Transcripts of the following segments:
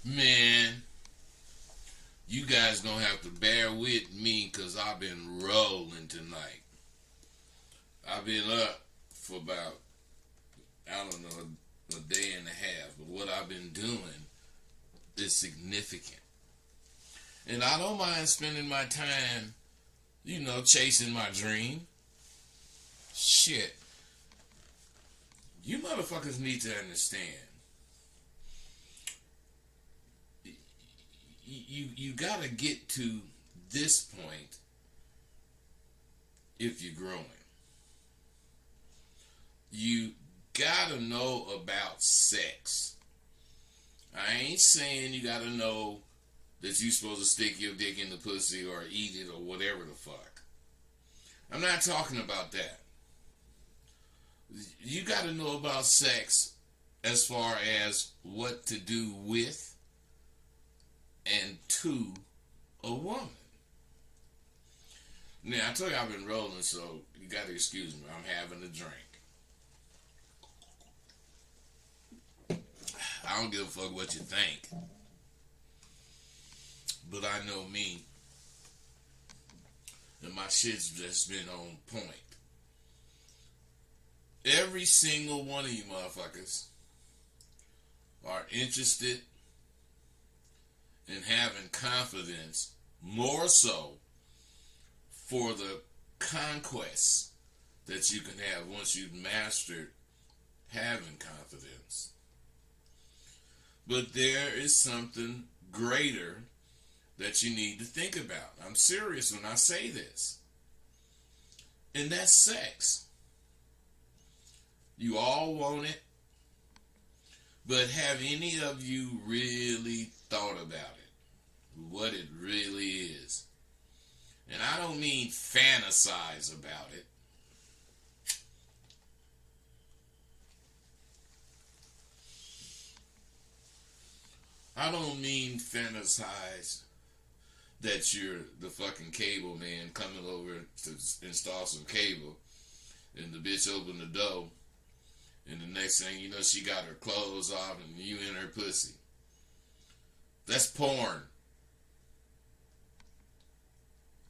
Man, you guys gonna have to bear with me because I've been rolling tonight. I've been up for about, I don't know, a day and a half. But what I've been doing is significant. And I don't mind spending my time, chasing my dream. Shit. You motherfuckers need to understand. You gotta get to this point if you're growing. You gotta know about sex. I ain't saying you gotta know that you supposed to stick your dick in the pussy or eat it or whatever the fuck. I'm not talking about that. You gotta know about sex as far as what to do with and to a woman. Now, I told you I've been rolling, so you gotta excuse me. I'm having a drink. I don't give a fuck what you think. But I know me. And my shit's just been on point. Every single one of you motherfuckers are interested in having confidence, more so for the conquests that you can have once you've mastered having confidence. But there is something greater that you need to think about. I'm serious when I say this. And that's sex. You all want it. But have any of you really thought about it? What it really is? And I don't mean fantasize about it. I don't mean fantasize that you're the fucking cable man coming over to install some cable and the bitch opened the door and the next thing you know she got her clothes off and you in her pussy. That's porn.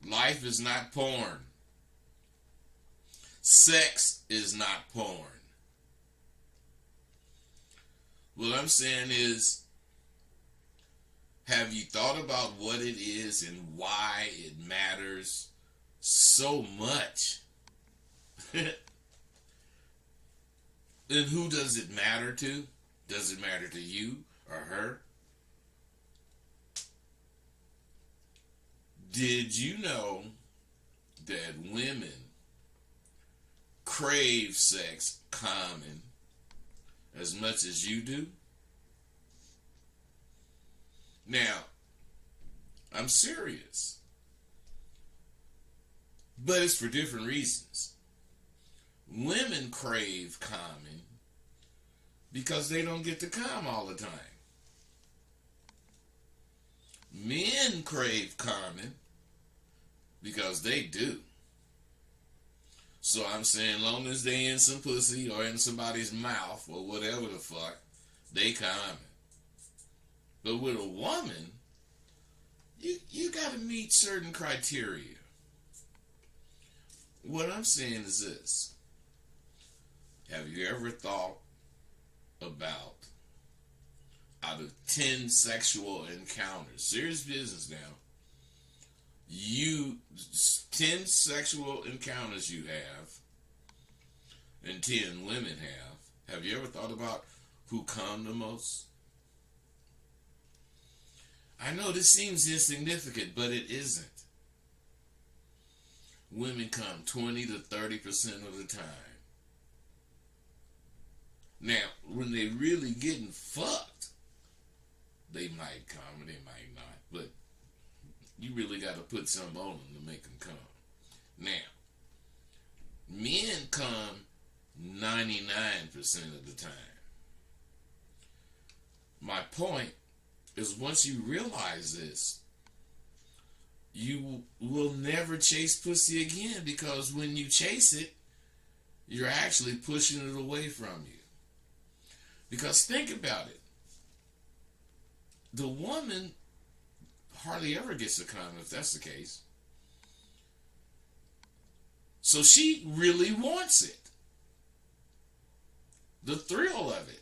Life is not porn. Sex is not porn. What I'm saying is, have you thought about what it is and why it matters so much? And who does it matter to? Does it matter to you or her? Did you know that women crave sex common as much as you do? Now, I'm serious. But it's for different reasons. Women crave common because they don't get to come all the time. Men crave common because they do. So I'm saying long as they in some pussy or in somebody's mouth or whatever the fuck, they common. But with a woman, you gotta meet certain criteria. What I'm saying is this. Have you ever thought about, out of 10 sexual encounters, serious business now, 10 sexual encounters you have, and 10 women have you ever thought about who come the most? I know this seems insignificant, but it isn't. Women come 20 to 30% of the time. Now, when they really getting fucked, they might come or they might not. But you really got to put something on them to make them come. Now, men come 99% of the time. My point is once you realize this, you will never chase pussy again because when you chase it, you're actually pushing it away from you. Because think about it. the woman hardly ever gets to come if that's the case. So she really wants it. The thrill of it.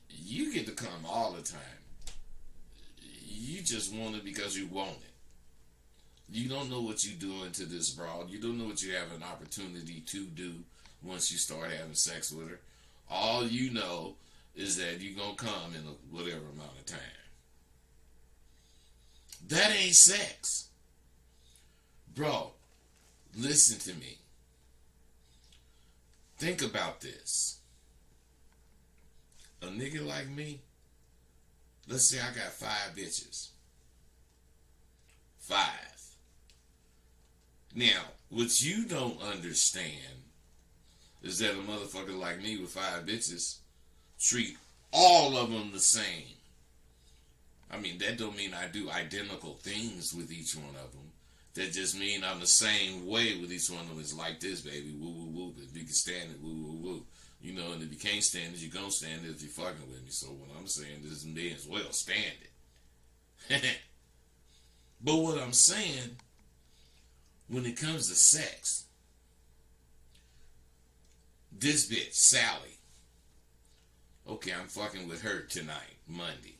You get to come all the time. You just want it because you want it. You don't know what you're doing to this broad. You don't know what you have an opportunity to do once you start having sex with her. All you know is that you're going to come in a whatever amount of time. That ain't sex. Bro, listen to me. Think about this. A nigga like me, let's say I got 5 bitches. 5. Now, what you don't understand is that a motherfucker like me with 5 bitches treat all of them the same. I mean, that don't mean I do identical things with each one of them. That just mean I'm the same way with each one of them. It's like this, baby. Woo, woo, woo. If you can stand it, woo, woo, woo. You know, and if you can't stand it, you're going to stand it if you're fucking with me. So what I'm saying is may as well stand it. But what I'm saying, when it comes to sex, this bitch, Sally, okay, I'm fucking with her tonight, Monday.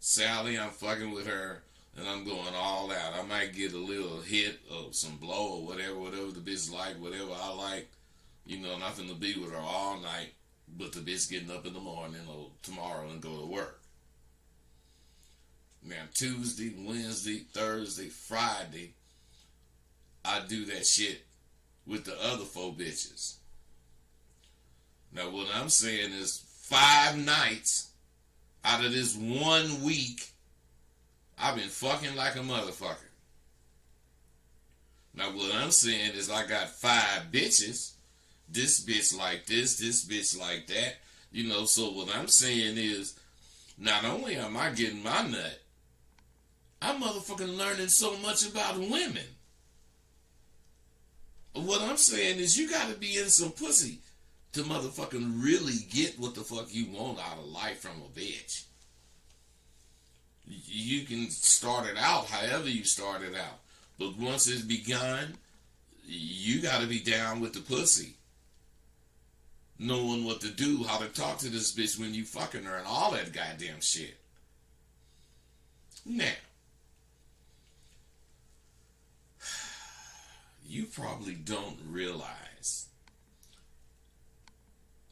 Sally, I'm fucking with her, and I'm going all out. I might get a little hit or some blow or whatever the bitch like, whatever I like. You know, nothing to be with her all night, but the bitch getting up in the morning or tomorrow and go to work. Now, Tuesday, Wednesday, Thursday, Friday, I do that shit with the other 4 bitches. Now, what I'm saying is 5 nights out of this 1 week, I've been fucking like a motherfucker. Now, what I'm saying is I got 5 bitches. This bitch like this bitch like that. You know, so what I'm saying is, not only am I getting my nut, I'm motherfucking learning so much about women. What I'm saying is you gotta be in some pussy to motherfucking really get what the fuck you want out of life from a bitch. You can start it out however you start it out. But once it's begun, you gotta be down with the pussy. Knowing what to do, how to talk to this bitch when you fucking her and all that goddamn shit. Now, you probably don't realize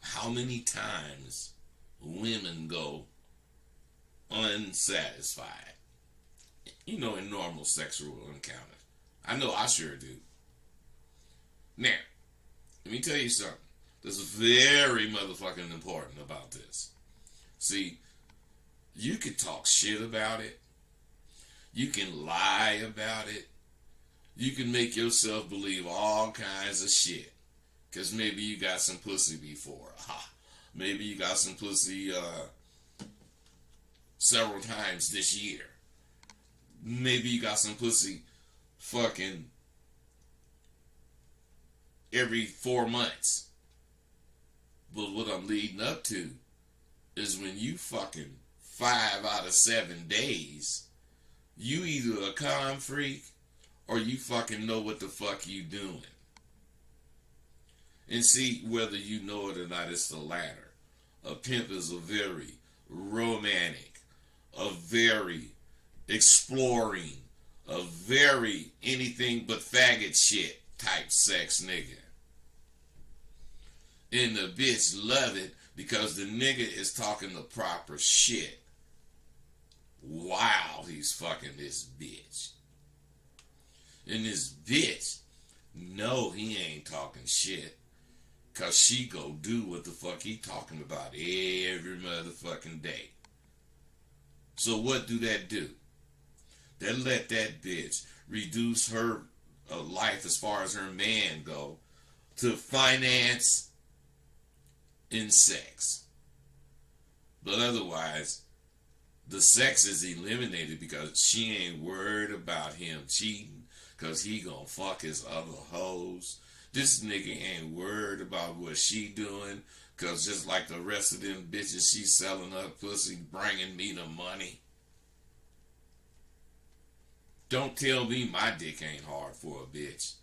how many times women go unsatisfied, you know, in normal sexual encounters. I know I sure do. Now, let me tell you something that's very motherfucking important about this. See, you can talk shit about it. You can lie about it. You can make yourself believe all kinds of shit. Because maybe you got some pussy before. Maybe you got some pussy several times this year. Maybe you got some pussy fucking every 4 months. But what I'm leading up to is when you fucking 5 out of 7 days, you either a con freak or you fucking know what the fuck you doing. And see, whether you know it or not, it's the latter. A pimp is a very romantic, a very exploring, a very anything but faggot shit type sex nigga. And the bitch love it because the nigga is talking the proper shit while he's fucking this bitch. And this bitch know he ain't talking shit because she go do what the fuck he talking about every motherfucking day. So what do? That let that bitch reduce her life as far as her man go to finance and sex. But otherwise, the sex is eliminated because she ain't worried about him cheating, because he gonna fuck his other hoes. This nigga ain't worried about what she doing, because just like the rest of them bitches, she selling her pussy, bringing me the money. Don't tell me my dick ain't hard for a bitch.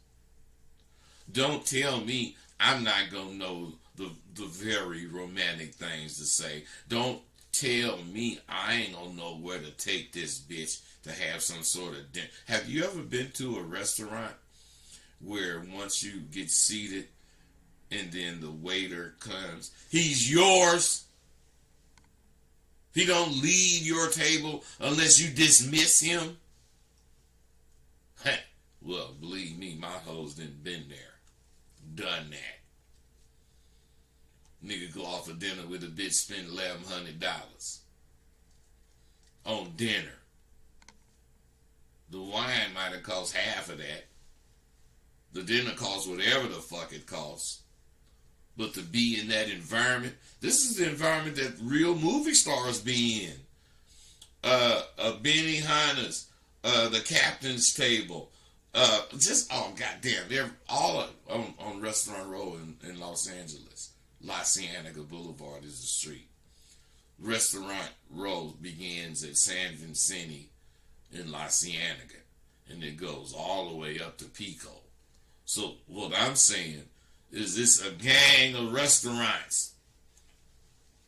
Don't tell me I'm not gonna know the very romantic things to say. Don't tell me I ain't gonna know where to take this bitch to have some sort of dinner. Have you ever been to a restaurant where once you get seated and then the waiter comes, he's yours? He don't leave your table unless you dismiss him? Well, believe me, my hoes done been there, done that. Nigga go off for dinner with a bitch, spend $1,100 on dinner. The wine might have cost half of that. The dinner costs whatever the fuck it costs. But to be in that environment, this is the environment that real movie stars be in. Benihana's, the Captain's Table, goddamn, they're all on Restaurant Row in Los Angeles. La Cienega Boulevard is the street. Restaurant Row begins at San Vicente in La Cienega, and it goes all the way up to Pico. So what I'm saying is this a gang of restaurants.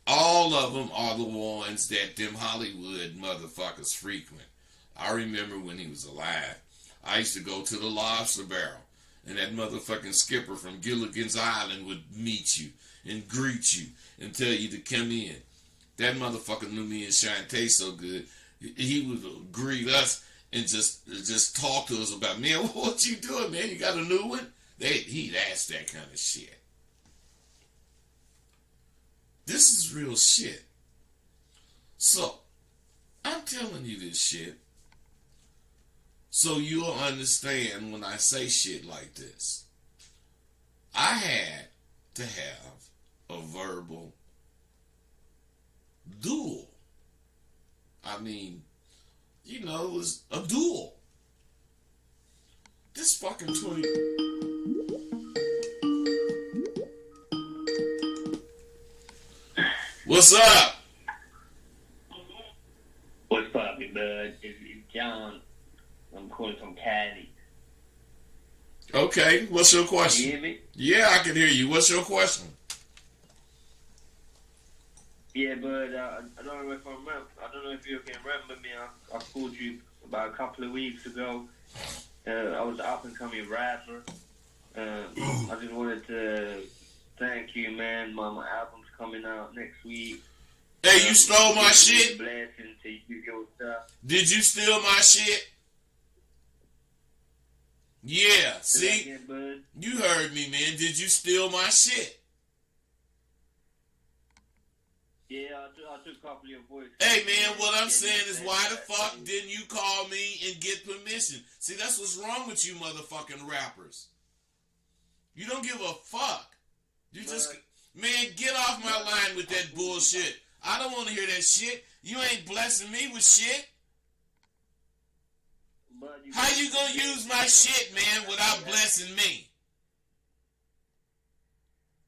All of them are the ones that them Hollywood motherfuckers frequent. I remember when he was alive, I used to go to the Lobster Barrel, and that motherfucking skipper from Gilligan's Island would meet you and greet you and tell you to come in. That motherfucker knew me and Shantae so good, he would greet us and just talk to us about, man, what you doing, man? You got a new one? He'd ask that kind of shit. This is real shit. So, I'm telling you this shit so you'll understand when I say shit like this. I had to have a verbal duel. I mean, it was a duel. This fucking 20... What's up? What's up, bud? It's John. I'm calling from Cali. Okay, what's your question? Can you hear me? Yeah, I can hear you. What's your question? Yeah, but I don't know if I remember. I don't know if you can remember me. I called you about a couple of weeks ago. I was an up and coming rapper. I just wanted to thank you, man. My album's coming out next week. Hey, you stole my shit? Blessing to you, your stuff. Did you steal my shit? Yeah, see? Again, you heard me, man. Did you steal my shit? Yeah, I took a couple of your voices. Hey, man, what I'm saying is why the fuck didn't you call me and get permission? See, that's what's wrong with you motherfucking rappers. You don't give a fuck. You just... Man, get off my line with that bullshit. I don't want to hear that shit. You ain't blessing me with shit. How you gonna use my shit, man, without blessing me?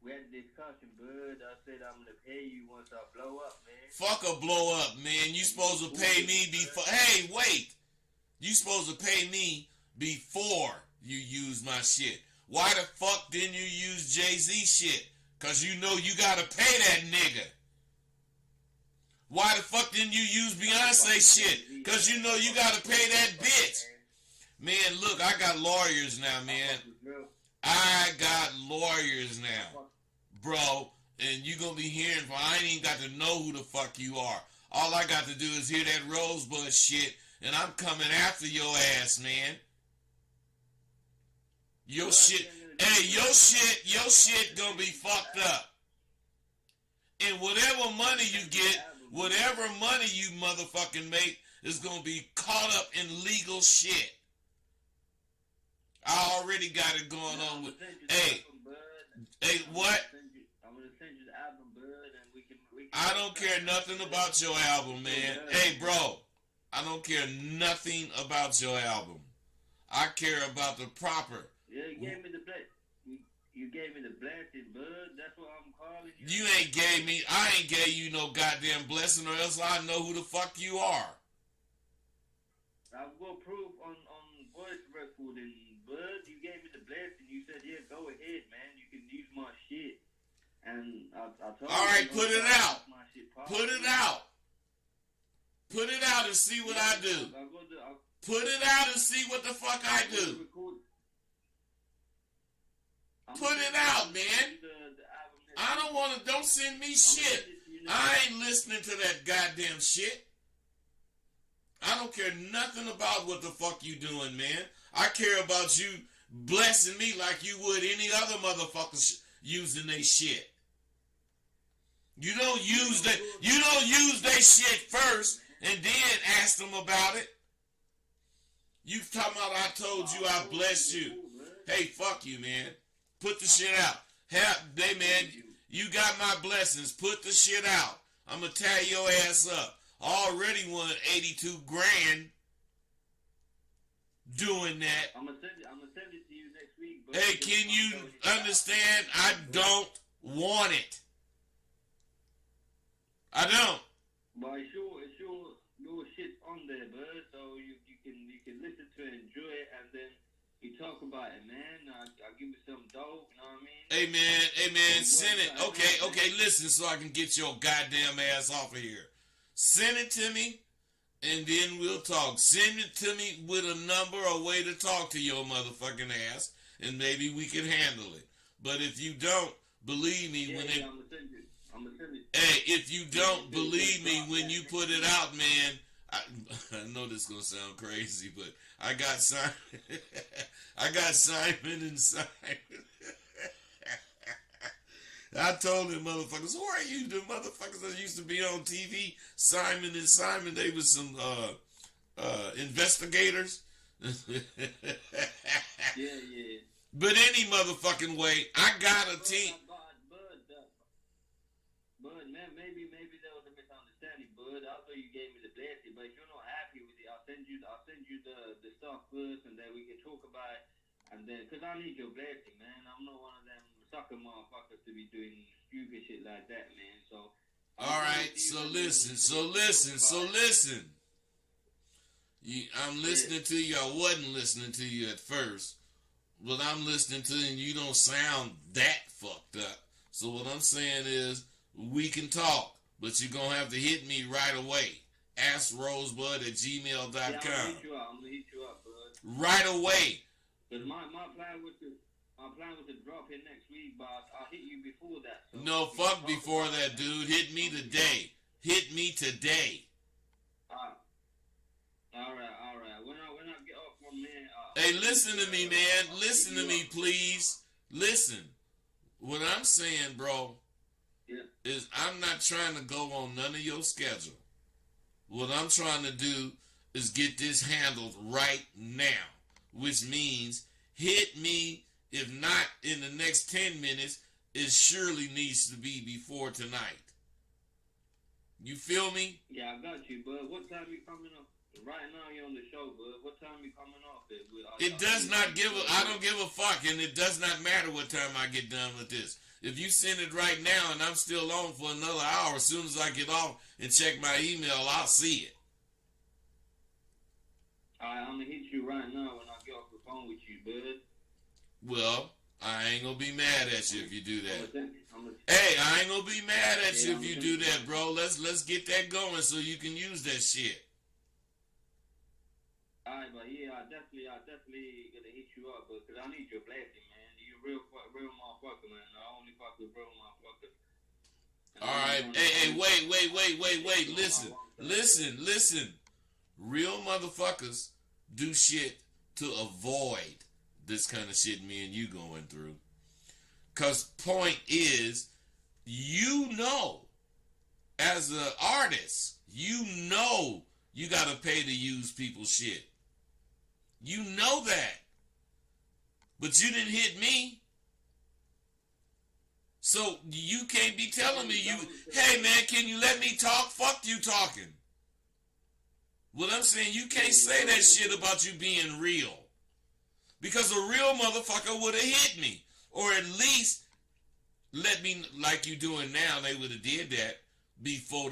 We had a discussion, bud. I said I'm gonna pay you once I blow up, man. Fuck a blow up, man. You supposed to pay me before... Hey, wait. You supposed to pay me before you use my shit. Why the fuck didn't you use Jay-Z shit? Because you know you gotta pay that nigga. Why the fuck didn't you use Beyonce shit? Because you know you gotta pay that bitch. Man, look, I got lawyers now, man. I got lawyers now. Bro, and you gonna be hearing from... I ain't even got to know who the fuck you are. All I got to do is hear that Rosebud shit, and I'm coming after your ass, man. Your shit... Hey, your shit gonna be fucked up. And whatever money you get, whatever money you motherfucking make, is gonna be caught up in legal shit. I already got it going on with... Hey, what? I'm gonna send you the album, bud, and we can I don't care nothing about your album, man. Hey, bro, I don't care nothing about your album. I care about the proper. Yeah, you gave me the blessing. You gave me the blessing, bud. That's what I'm calling you. You ain't gave me. I ain't gave you no goddamn blessing, or else I know who the fuck you are. I've got proof on voice record, and bud, you gave me the blessing. You said, yeah, go ahead, man. You can use my shit. And I told you. All right, put it out. Put it out. Put it out and see what I do. Put it out and see what the fuck I do. Put it out, man. I don't want to. Don't send me shit. I ain't listening to that goddamn shit. I don't care nothing about what the fuck you doing, man. I care about you blessing me like you would any other motherfucker using their shit. You don't use their shit first and then ask them about it. You talking about I told you I blessed you. Hey, fuck you, man. Put the shit out. Hey, man, you got my blessings. Put the shit out. I'm going to tie your ass up. Already won 82 grand doing that. I'm gonna send it to you next week. But hey, can you understand? I don't want it. I don't. But it's your shit's on there, bud. So you can listen to it, enjoy it, and then you talk about it, man. I'll give you some dope. You know what I mean? Hey man, send it. Okay, listen, so I can get your goddamn ass off of here. Send it to me, and then we'll talk. Send it to me with a number or way to talk to your motherfucking ass, and maybe we can handle it. But if you don't, believe me, I'm gonna send it. Hey, if you don't believe me when you put it out, man, I know this is gonna sound crazy, but I got Simon and Simon. I told them motherfuckers, who are you? The motherfuckers that used to be on TV, Simon and Simon, they was some investigators. Yeah. But any motherfucking way, I got a team. Bud, man, maybe there was a misunderstanding, Bud. I thought you gave me the blessing, but if you're not happy with it, I'll send you the stuff first, and then we can talk about it. And then, cause I need your blessing, man. I'm not one of them sucker motherfuckers to be doing stupid shit like that, man. So. All right. So listen. I'm listening to you. I wasn't listening to you at first, but I'm listening to you, and you don't sound that fucked up. So what I'm saying is, we can talk, but you're gonna have to hit me right away. AskRosebud@gmail.com. Yeah, I'm gonna hit you up, bud. Right away. Cause my plan was to drop it next week, but I'll hit you before that. So no, fuck before that, dude. Hit me today. All right. When I get off from there. Hey, listen to me, man. Listen to me, please. Listen. What I'm saying, bro, is I'm not trying to go on none of your schedule. What I'm trying to do is get this handled right now, which means hit me. If not in the next 10 minutes, it surely needs to be before tonight. You feel me? Yeah, I got you, bud. What time you coming up? Right now you're on the show, bud. What time you coming off at? It does not give a... I don't give a fuck, and it does not matter what time I get done with this. If you send it right now and I'm still on for another hour, as soon as I get off and check my email, I'll see it. All right, I'm going to hit you right now when I get off the phone with you, bud. Well, I ain't gonna be mad at you if you do that. Hey, I ain't gonna be mad at you if you do that, bro. Let's get that going so you can use that shit. Alright, but yeah, I definitely gonna hit you up, because I need your blessing, man. You real motherfucker, man. I only fuck with real motherfuckers. Alright, hey, wait. Listen. Real motherfuckers do shit to avoid this kind of shit me and you going through. Cause point is, you know, as an artist, you know you gotta pay to use people's shit. You know that. But you didn't hit me. So you can't be telling me hey man, can you let me talk? Fuck you talking. What I'm saying, you can't say that shit about you being real. Because a real motherfucker would have hit me. Or at least let me, like you doing now, they would have did that before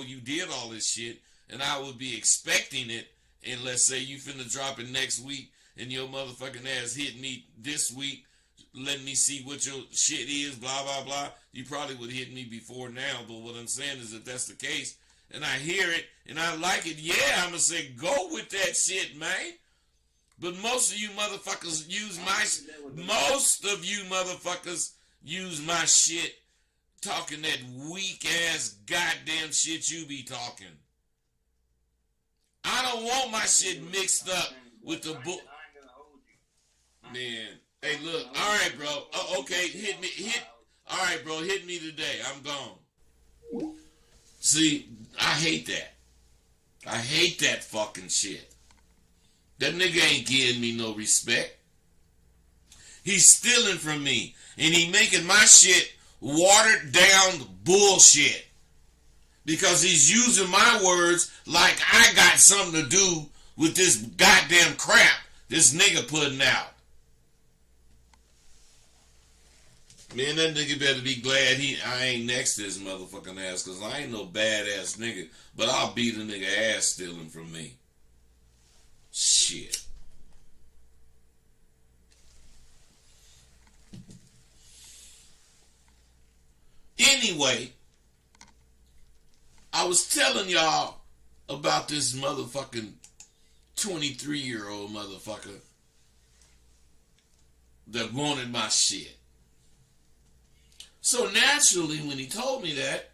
you did all this shit. And I would be expecting it. And let's say you finna drop it next week and your motherfucking ass hit me this week. Let me see what your shit is, blah, blah, blah. You probably would hit me before now. But what I'm saying is if that's the case, and I hear it, and I like it, yeah, I'm going to say, go with that shit, man. But most of you motherfuckers use my shit talking that weak-ass goddamn shit you be talking. I don't want my shit mixed up with the book. Man. Hey, look. All right, bro. Okay, all right, bro. Hit me today. I'm gone. See, I hate that. I hate that fucking shit. That nigga ain't giving me no respect. He's stealing from me. And he making my shit watered down bullshit. Because he's using my words like I got something to do with this goddamn crap this nigga putting out. Man, that nigga better be glad I ain't next to his motherfucking ass, because I ain't no badass nigga, but I'll beat a nigga ass stealing from me. Shit. Anyway, I was telling y'all about this motherfucking 23-year-old motherfucker that wanted my shit. So naturally, when he told me that,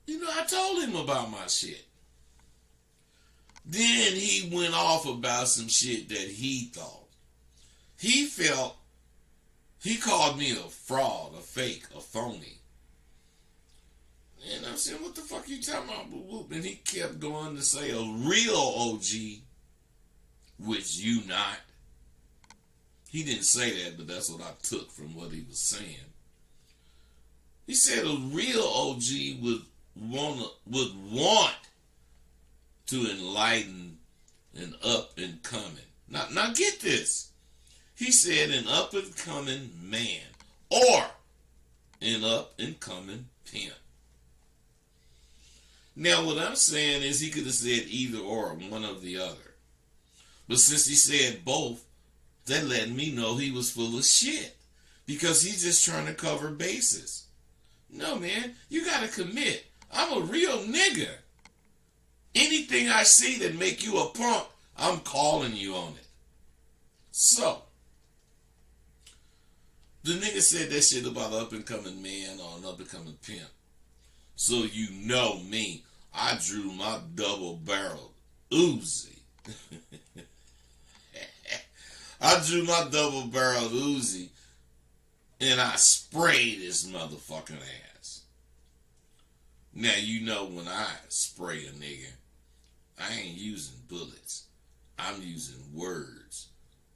I told him about my shit. Then he went off about some shit that he thought. He called me a fraud, a fake, a phony. And I said, what the fuck you talking about, boo-boo? And he kept going to say a real OG, which you not. He didn't say that, but that's what I took from what he was saying. He said a real OG would want to enlighten an up and coming. Now get this. He said an up and coming man or an up and coming pimp. Now what I'm saying is he could have said either or, one of the other. But since he said both, that let me know he was full of shit. Because he's just trying to cover bases. No, man, you gotta commit. I'm a real nigga. Anything I see that make you a punk, I'm calling you on it. So, the nigga said that shit about an up-and-coming man or an up-and-coming pimp. So you know me. I drew my double-barreled Uzi. I drew my double-barreled Uzi and I sprayed his motherfucking ass. Now you know when I spray a nigga, I ain't using bullets. I'm using words.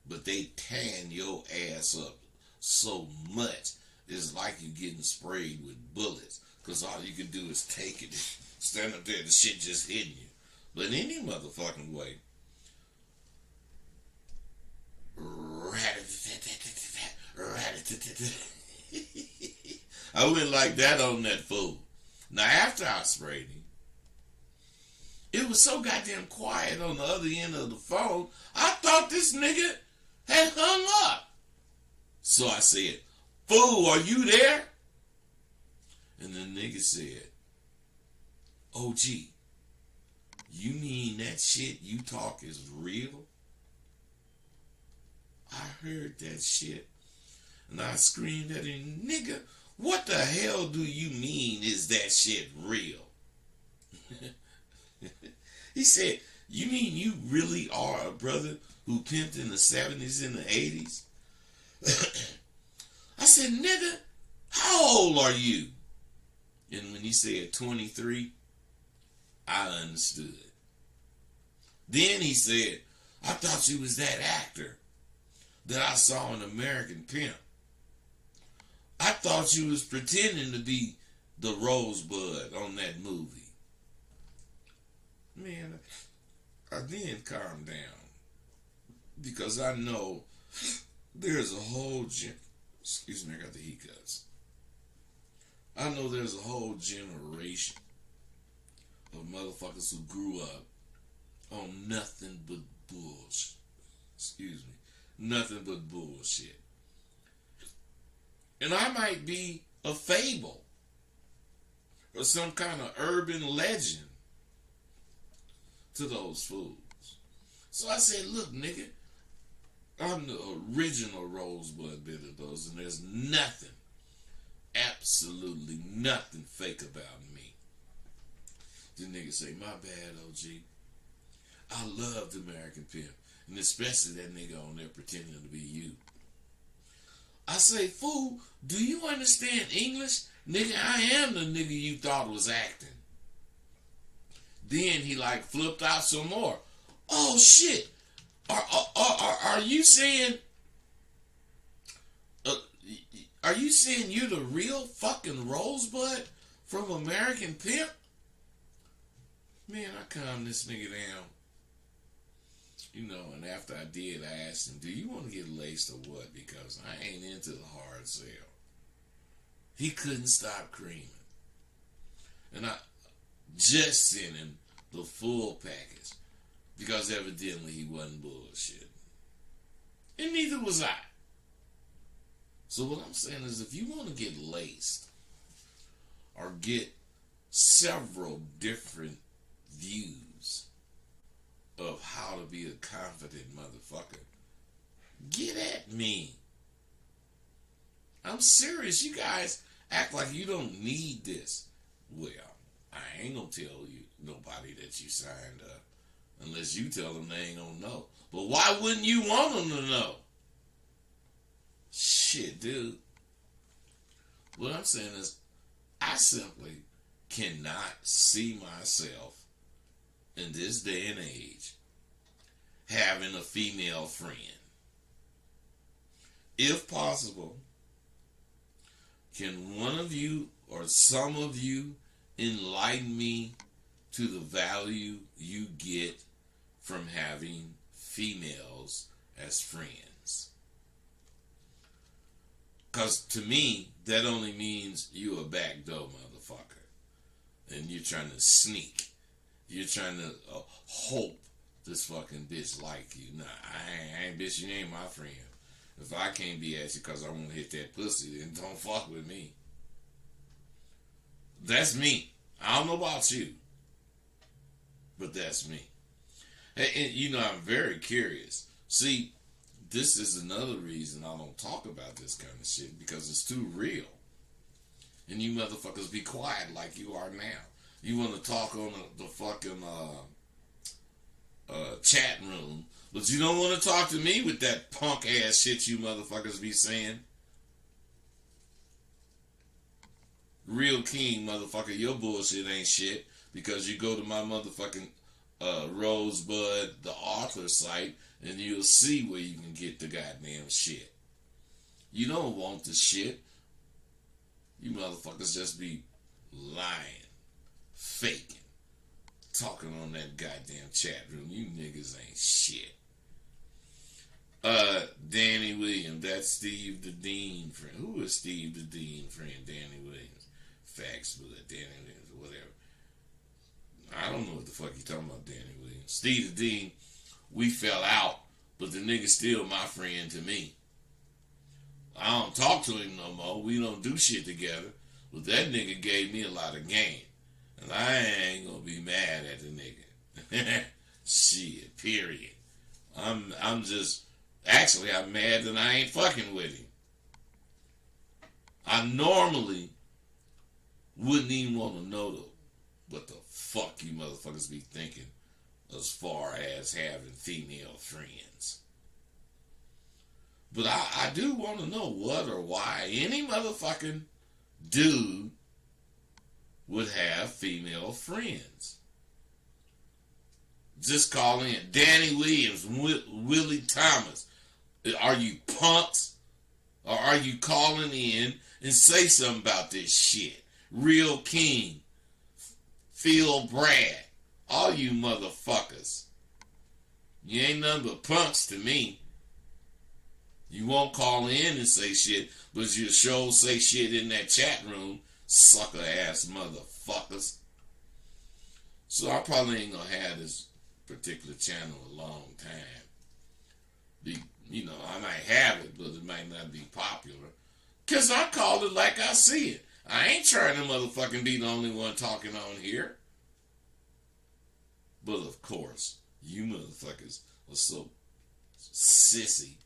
But they tan your ass up so much, it's like you getting sprayed with bullets. Because all you can do is take it, stand up there, the shit just hitting you. But any motherfucking way. I went like that on that fool. Now after I sprayed him, it was so goddamn quiet on the other end of the phone, I thought this nigga had hung up. So I said, "Fool, are you there?" And the nigga said, "OG, you mean that shit you talk is real?" I heard that shit and I screamed at him, "Nigga, what the hell do you mean is that shit real?" He said, "You mean you really are a brother who pimped in the 70s and the 80s? I said, "Nigga, how old are you?" And when he said 23, I understood. Then he said, "I thought you was that actor that I saw in American Pimp. I thought you was pretending to be the Rosebud on that movie." Man, I then calmed down. because I know there's a whole excuse me, I got the hiccups. I know there's a whole generation of motherfuckers who grew up on nothing but bullshit. Excuse me. Nothing but bullshit. And I might be a fable or some kind of urban legend to those fools. So I said, look, nigga, I'm the original Rosebud Bitter-Dose, and there's nothing, absolutely nothing fake about me. The nigga say, my bad, OG. I love the American Pimp, and especially that nigga on there pretending to be you. I say, fool, do you understand English? Nigga, I am the nigga you thought was acting. Then he like flipped out some more. Oh shit! Are you saying? Are you saying you the real fucking Rosebud from American Pimp? Man, I calmed this nigga down. You know, and after I did, I asked him, do you want to get laced or what? Because I ain't into the hard sell. He couldn't stop creaming. And I just sent him the full package because evidently he wasn't bullshit. And neither was I. So what I'm saying is if you want to get laced or get several different views of how to be a confident motherfucker, get at me. I'm serious. You guys act like you don't need this. Well, I ain't gonna tell you nobody that you signed up unless you tell them they ain't gonna know. But why wouldn't you want them to know? Shit, dude. What I'm saying is I simply cannot see myself in this day and age having a female friend. If possible, can one of you or some of you enlighten me to the value you get from having females as friends? Because to me, that only means you a backdoor motherfucker. And you're trying to sneak. You're trying to hope this fucking bitch like you. Nah, I ain't bitch, you ain't my friend. If I can't be at you because I want to hit that pussy, then don't fuck with me. That's me. I don't know about you. But that's me. And you know, I'm very curious. See, this is another reason I don't talk about this kind of shit, because it's too real. And you motherfuckers be quiet like you are now. You want to talk on the fucking chat room, but you don't want to talk to me with that punk ass shit you motherfuckers be saying. Real king, motherfucker, your bullshit ain't shit, because you go to my motherfucking Rosebud, the author site, and you'll see where you can get the goddamn shit. You don't want the shit. You motherfuckers just be lying, faking, talking on that goddamn chat room. You niggas ain't shit. Danny Williams, that's Steve the Dean friend. Who is Steve the Dean friend? Danny Williams. Facts, but Danny Williams, whatever. I don't know what the fuck you talking about, Danny Williams. Steve the Dean, we fell out, but the nigga's still my friend to me. I don't talk to him no more. We don't do shit together. But that nigga gave me a lot of game. And I ain't gonna be mad at the nigga. Shit, period. I'm mad that I ain't fucking with him. I normally wouldn't even want to know what the fuck you motherfuckers be thinking as far as having female friends. But I do want to know what or why any motherfucking dude would have female friends. Just call in. Danny Williams, Willie Thomas. Are you punks? Or are you calling in and say something about this shit? Real King, Phil Brad, all you motherfuckers. You ain't nothing but punks to me. You won't call in and say shit, but you sure say shit in that chat room, sucker ass motherfuckers. So I probably ain't gonna have this particular channel a long time. I might have it, but it might not be popular. Cause I call it like I see it. I ain't trying to motherfucking be the only one talking on here. But of course, you motherfuckers are so sissy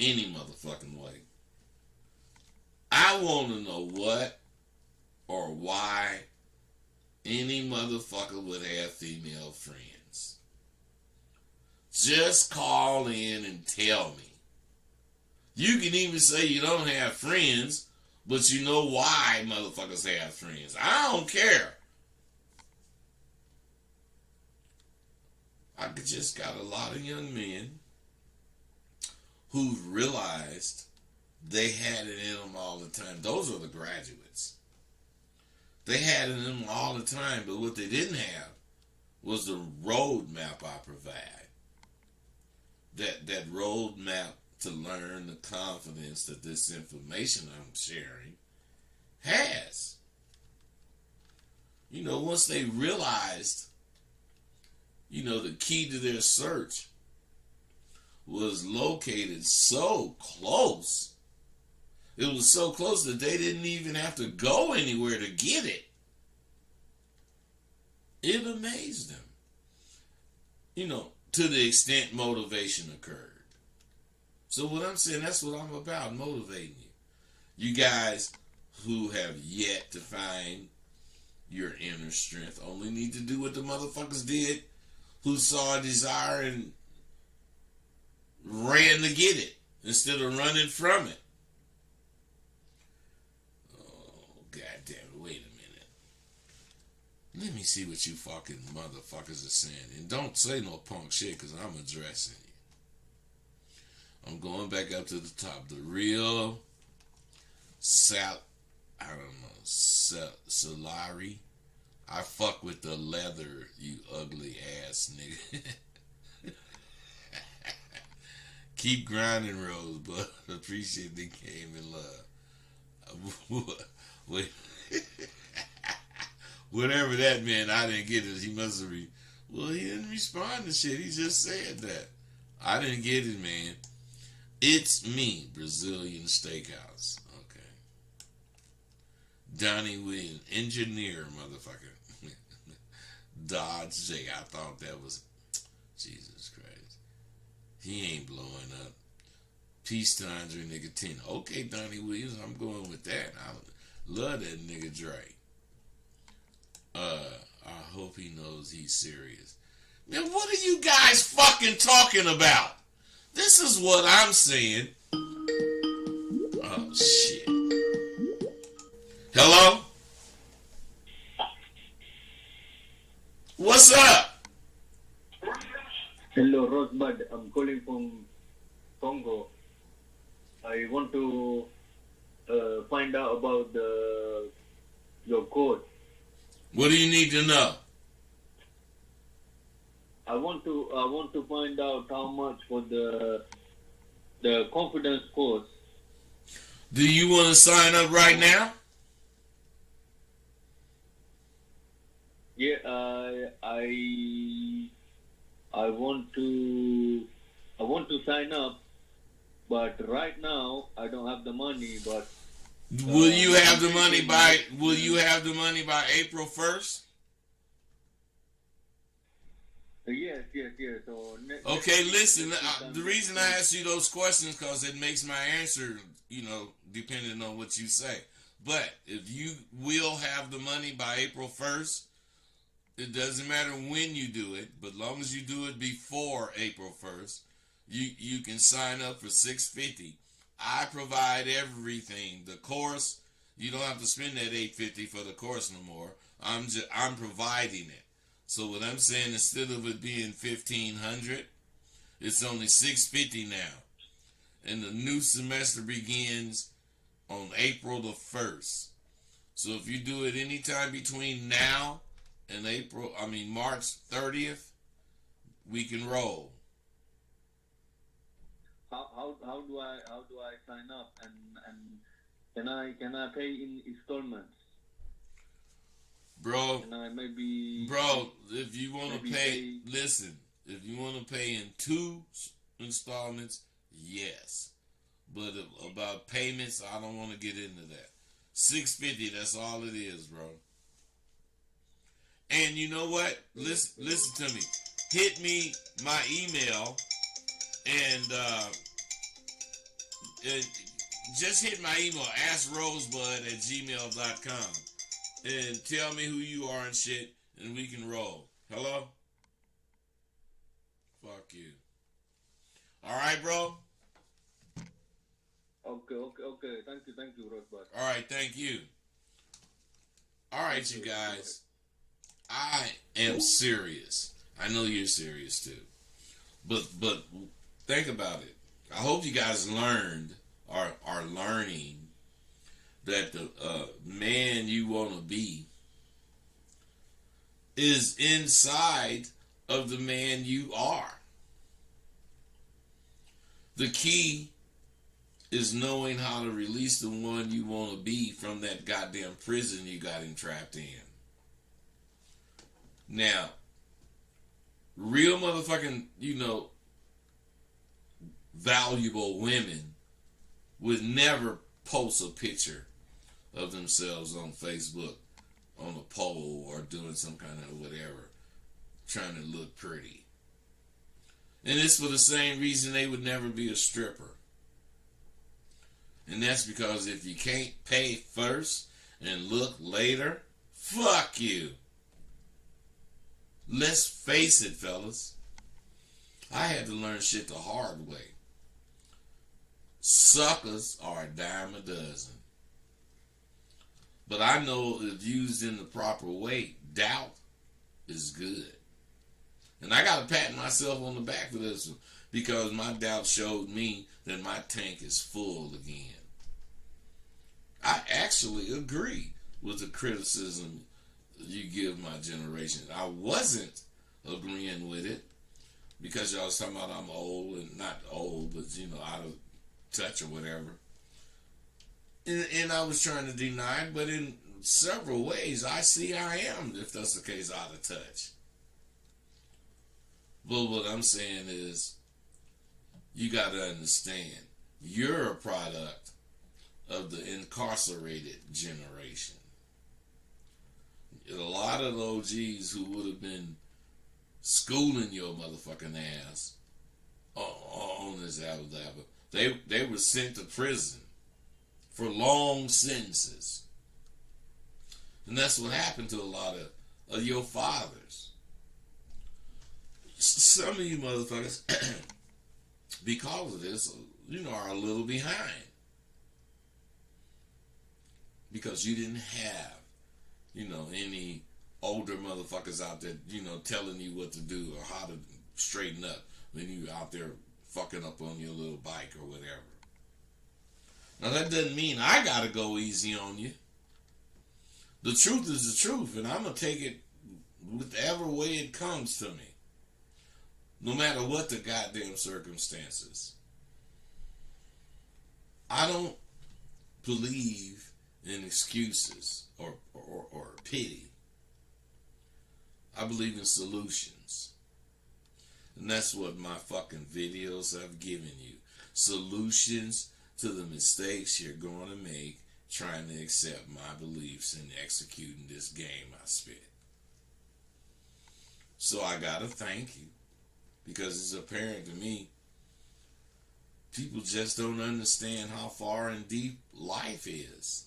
any motherfucking way. I want to know what or why any motherfucker would have female friends. Just call in and tell me. You can even say you don't have friends, but you know why motherfuckers have friends. I don't care. I just got a lot of young men who realized they had it in them all the time. Those are the graduates. They had it in them all the time, but what they didn't have was the roadmap I provide. That roadmap to learn the confidence that this information I'm sharing has. Once they realized, the key to their search was located so close. It was so close that they didn't even have to go anywhere to get it. It amazed them. To the extent motivation occurred. So what I'm saying, that's what I'm about, motivating you. You guys who have yet to find your inner strength only need to do what the motherfuckers did who saw a desire and ran to get it instead of running from it. Oh, goddamn it, wait a minute. Let me see what you fucking motherfuckers are saying. And don't say no punk shit, because I'm addressing you. I'm going back up to the top. The real Solari. I fuck with the leather, you ugly ass nigga. Keep grinding, Rosebud. Appreciate the game and love. Wait. Whatever that meant, I didn't get it. He must have well, he didn't respond to shit. He just said that. I didn't get it, man. It's me, Brazilian Steakhouse. Okay. Donnie Williams, engineer, motherfucker. Dodge J. I thought that was... Jesus Christ. He ain't blowing up. Peace to Andre Nicotino. Okay, Donnie Williams, I'm going with that. I love that nigga Drake. I hope he knows he's serious. Man, what are you guys fucking talking about? This is what I'm saying. Oh, shit. Hello? What's up? Hello, Rosebud. I'm calling from Congo. I want to find out about your code. What do you need to know? I want to find out how much for the confidence course. Do you want to sign up right now? Yeah, I want to sign up, but right now I don't have the money. But will you have the money by April 1st? Yes. So okay, listen. The reason I ask you those questions because it makes my answer, depending on what you say. But if you will have the money by April 1st, it doesn't matter when you do it, but long as you do it before April 1st, you can sign up for $650. I provide everything. The course, you don't have to spend that $850 for the course no more. I'm providing it. So what I'm saying, instead of it being $1,500, it's only $650 now. And the new semester begins on April the 1st. So if you do it anytime between now and March 30th, we can roll. How do I sign up, and can I pay in installments? Bro, Can I maybe if you want to maybe pay, listen, if you want to pay in 2 installments, yes. But about payments, I don't want to get into that. $650, that's all it is, bro. And you know what? Listen to me. Hit me my email and just hit my email, askrosebud@gmail.com, and tell me who you are and shit, and we can roll. Hello? Fuck you. All right, bro? Okay. Thank you, Rosebud. All right, thank you. All right, you guys. I am serious. I know you're serious too. But think about it. I hope you guys learned or are learning that the man you want to be is inside of the man you are. The key is knowing how to release the one you want to be from that goddamn prison you got him trapped in. Now, real motherfucking, valuable women would never post a picture of themselves on Facebook on a pole or doing some kind of whatever, trying to look pretty. And it's for the same reason they would never be a stripper. And that's because if you can't pay first and look later, fuck you. Let's face it, fellas. I had to learn shit the hard way. Suckers are a dime a dozen. But I know if used in the proper way, doubt is good. And I got to pat myself on the back for this one, because my doubt showed me that my tank is full again. I actually agree with the criticism you give my generation. I wasn't agreeing with it because y'all was talking about I'm old, and not old, but out of touch or whatever. And I was trying to deny it, but in several ways I see I am, if that's the case, out of touch. But what I'm saying is, you got to understand, you're a product of the incarcerated generation. A lot of the OGs who would have been schooling your motherfucking ass on this album, they were sent to prison for long sentences. And that's what happened to a lot of your fathers. Some of you motherfuckers, because of this, are a little behind. Because you didn't have, any older motherfuckers out there, telling you what to do or how to straighten up when you out there fucking up on your little bike or whatever. Now that doesn't mean I gotta go easy on you. The truth is the truth, and I'm gonna take it whichever way it comes to me. No matter what the goddamn circumstances. I don't believe in excuses or pity. I believe in solutions. And that's what my fucking videos have given you. Solutions to the mistakes you're going to make trying to accept my beliefs and executing this game I spit. So I gotta thank you, because it's apparent to me people just don't understand how far and deep life is.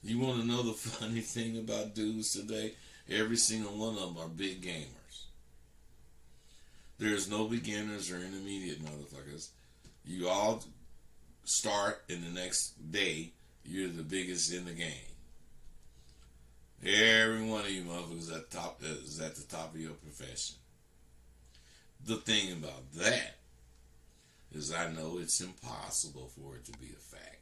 You want to know the funny thing about dudes today? Every single one of them are big gamers. There's no beginners or intermediate motherfuckers. You all start, and the next day you're the biggest in the game. Every one of you motherfuckers is at the top of your profession. The thing about that is I know it's impossible for it to be a fact.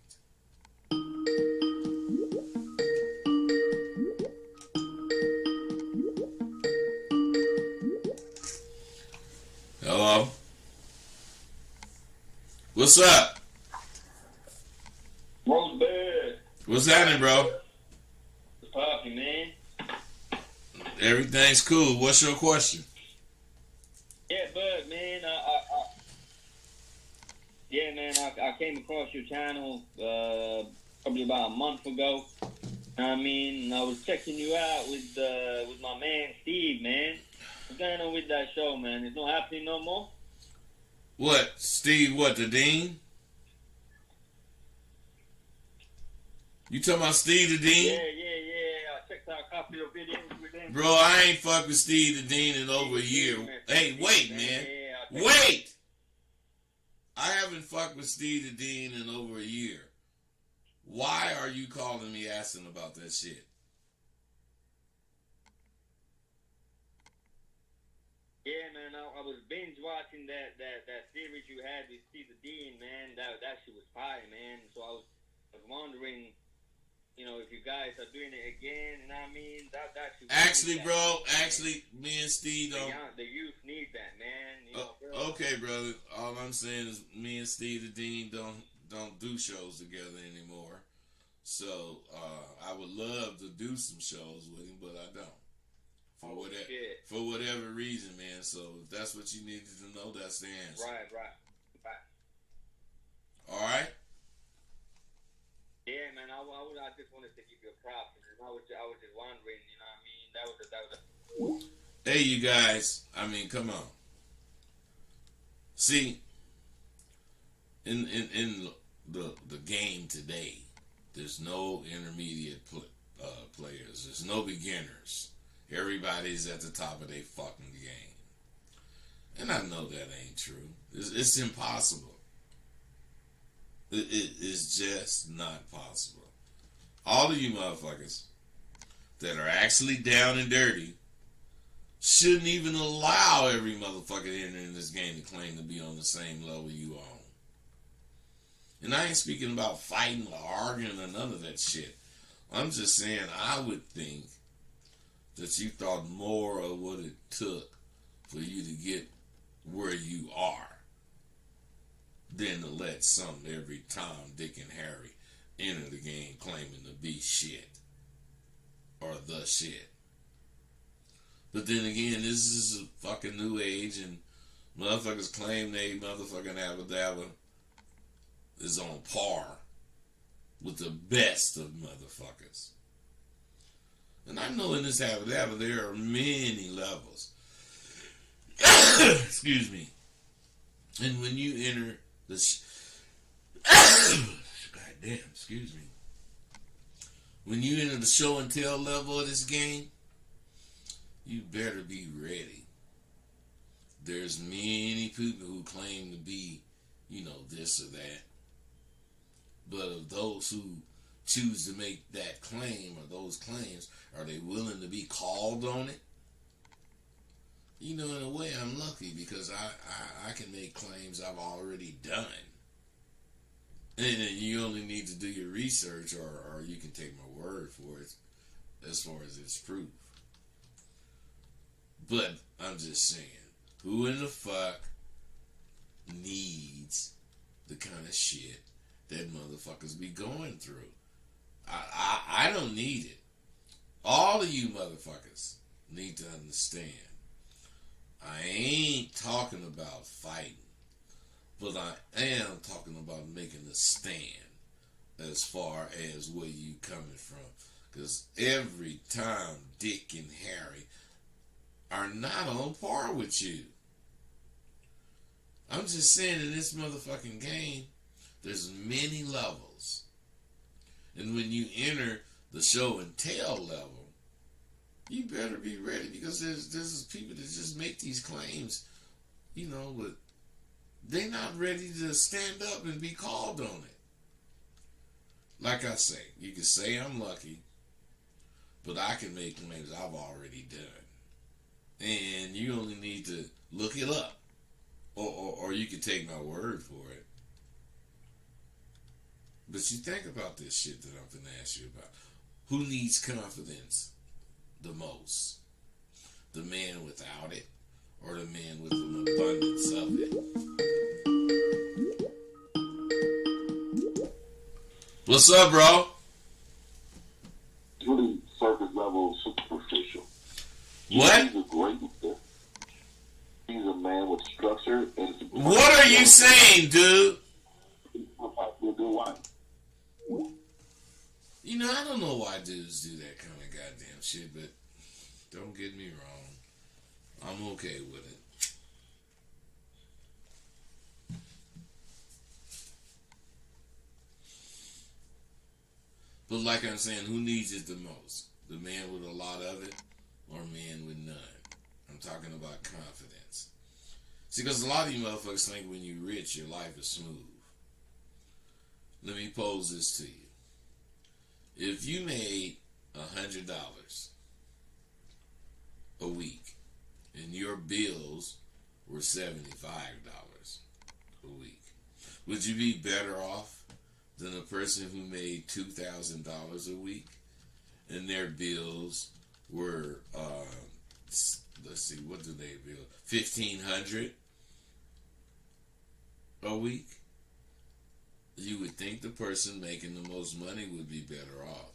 What's up? Rosebud. What's happening, bro? What's poppin', man? Everything's cool. What's your question? Yeah, Bud, man. Yeah, man. I came across your channel probably about a month ago. I mean, I was checking you out with my man Steve, man. What's going on with that show, man? It's not happening no more. What, Steve? What, the Dean? You talking about Steve the Dean? Yeah. I checked out a couple of videos with him. Bro, I ain't fucked with Steve the Dean in over a year. Hey, wait, man. Wait! I haven't fucked with Steve the Dean in over a year. Why are you calling me asking about that shit? Yeah, man, I was binge watching that series you had with Steve the Dean, man. That shit was fire, man. So I was wondering, if you guys are doing it again, you know what I mean? That shit Actually, bro, me and Steve don't. The youth need that, man. Okay, brother. All I'm saying is me and Steve the Dean don't do shows together anymore. So I would love to do some shows with him, but I don't. For whatever reason, man. So if that's what you needed to know, that's the answer. Right. All right. Yeah, man. I just wanted to give you a prop. I was just wondering, you know what I mean? That was. Hey, you guys. I mean, come on. See, in the game today, there's no intermediate players. There's no beginners. Everybody's at the top of their fucking game. And I know that ain't true. It's impossible. It is just not possible. All of you motherfuckers that are actually down and dirty shouldn't even allow every motherfucker entering this game to claim to be on the same level you are on. And I ain't speaking about fighting or arguing or none of that shit. I'm just saying I would think that you thought more of what it took for you to get where you are than to let some every Tom, Dick, and Harry enter the game claiming to be shit or the shit. But then again, this is a fucking new age, and motherfuckers claim they motherfucking Abba is on par with the best of motherfuckers. And I know in this Abba there are many levels. Excuse me. And when you enter the goddamn, excuse me. When you enter the show and tell level of this game, you better be ready. There's many people who claim to be, this or that. But of those who choose to make that claim or those claims, are they willing to be called on it? In a way, I'm lucky because I can make claims I've already done. And you only need to do your research or you can take my word for it as far as its proof. But I'm just saying, who in the fuck needs the kind of shit that motherfuckers be going through? I don't need it. All of you motherfuckers need to understand. I ain't talking about fighting, but I am talking about making a stand as far as where you coming from. Because every time Dick and Harry are not on par with you. I'm just saying in this motherfucking game, there's many levels. And when you enter the show and tell level, you better be ready because there's people that just make these claims, but they're not ready to stand up and be called on it. Like I say, you can say I'm lucky, but I can make claims I've already done. And you only need to look it up. Or you can take my word for it. But you think about this shit that I'm going to ask you about. Who needs confidence the most? The man without it or the man with an abundance of it? What's up, bro? It's really surface level, superficial. What? He's a great leader. He's a man with structure and. What are you saying, dude? We'll do what? You know, I don't know why dudes do that kind of goddamn shit, but don't get me wrong. I'm okay with it. But like I'm saying, who needs it the most? The man with a lot of it or a man with none? I'm talking about confidence. See, because a lot of you motherfuckers think when you're rich, your life is smooth. Let me pose this to you. If you made $100 a week and your bills were $75 a week, would you be better off than a person who made $2,000 a week and their bills were let's see, what do they bill? $1,500 a week? You would think the person making the most money would be better off.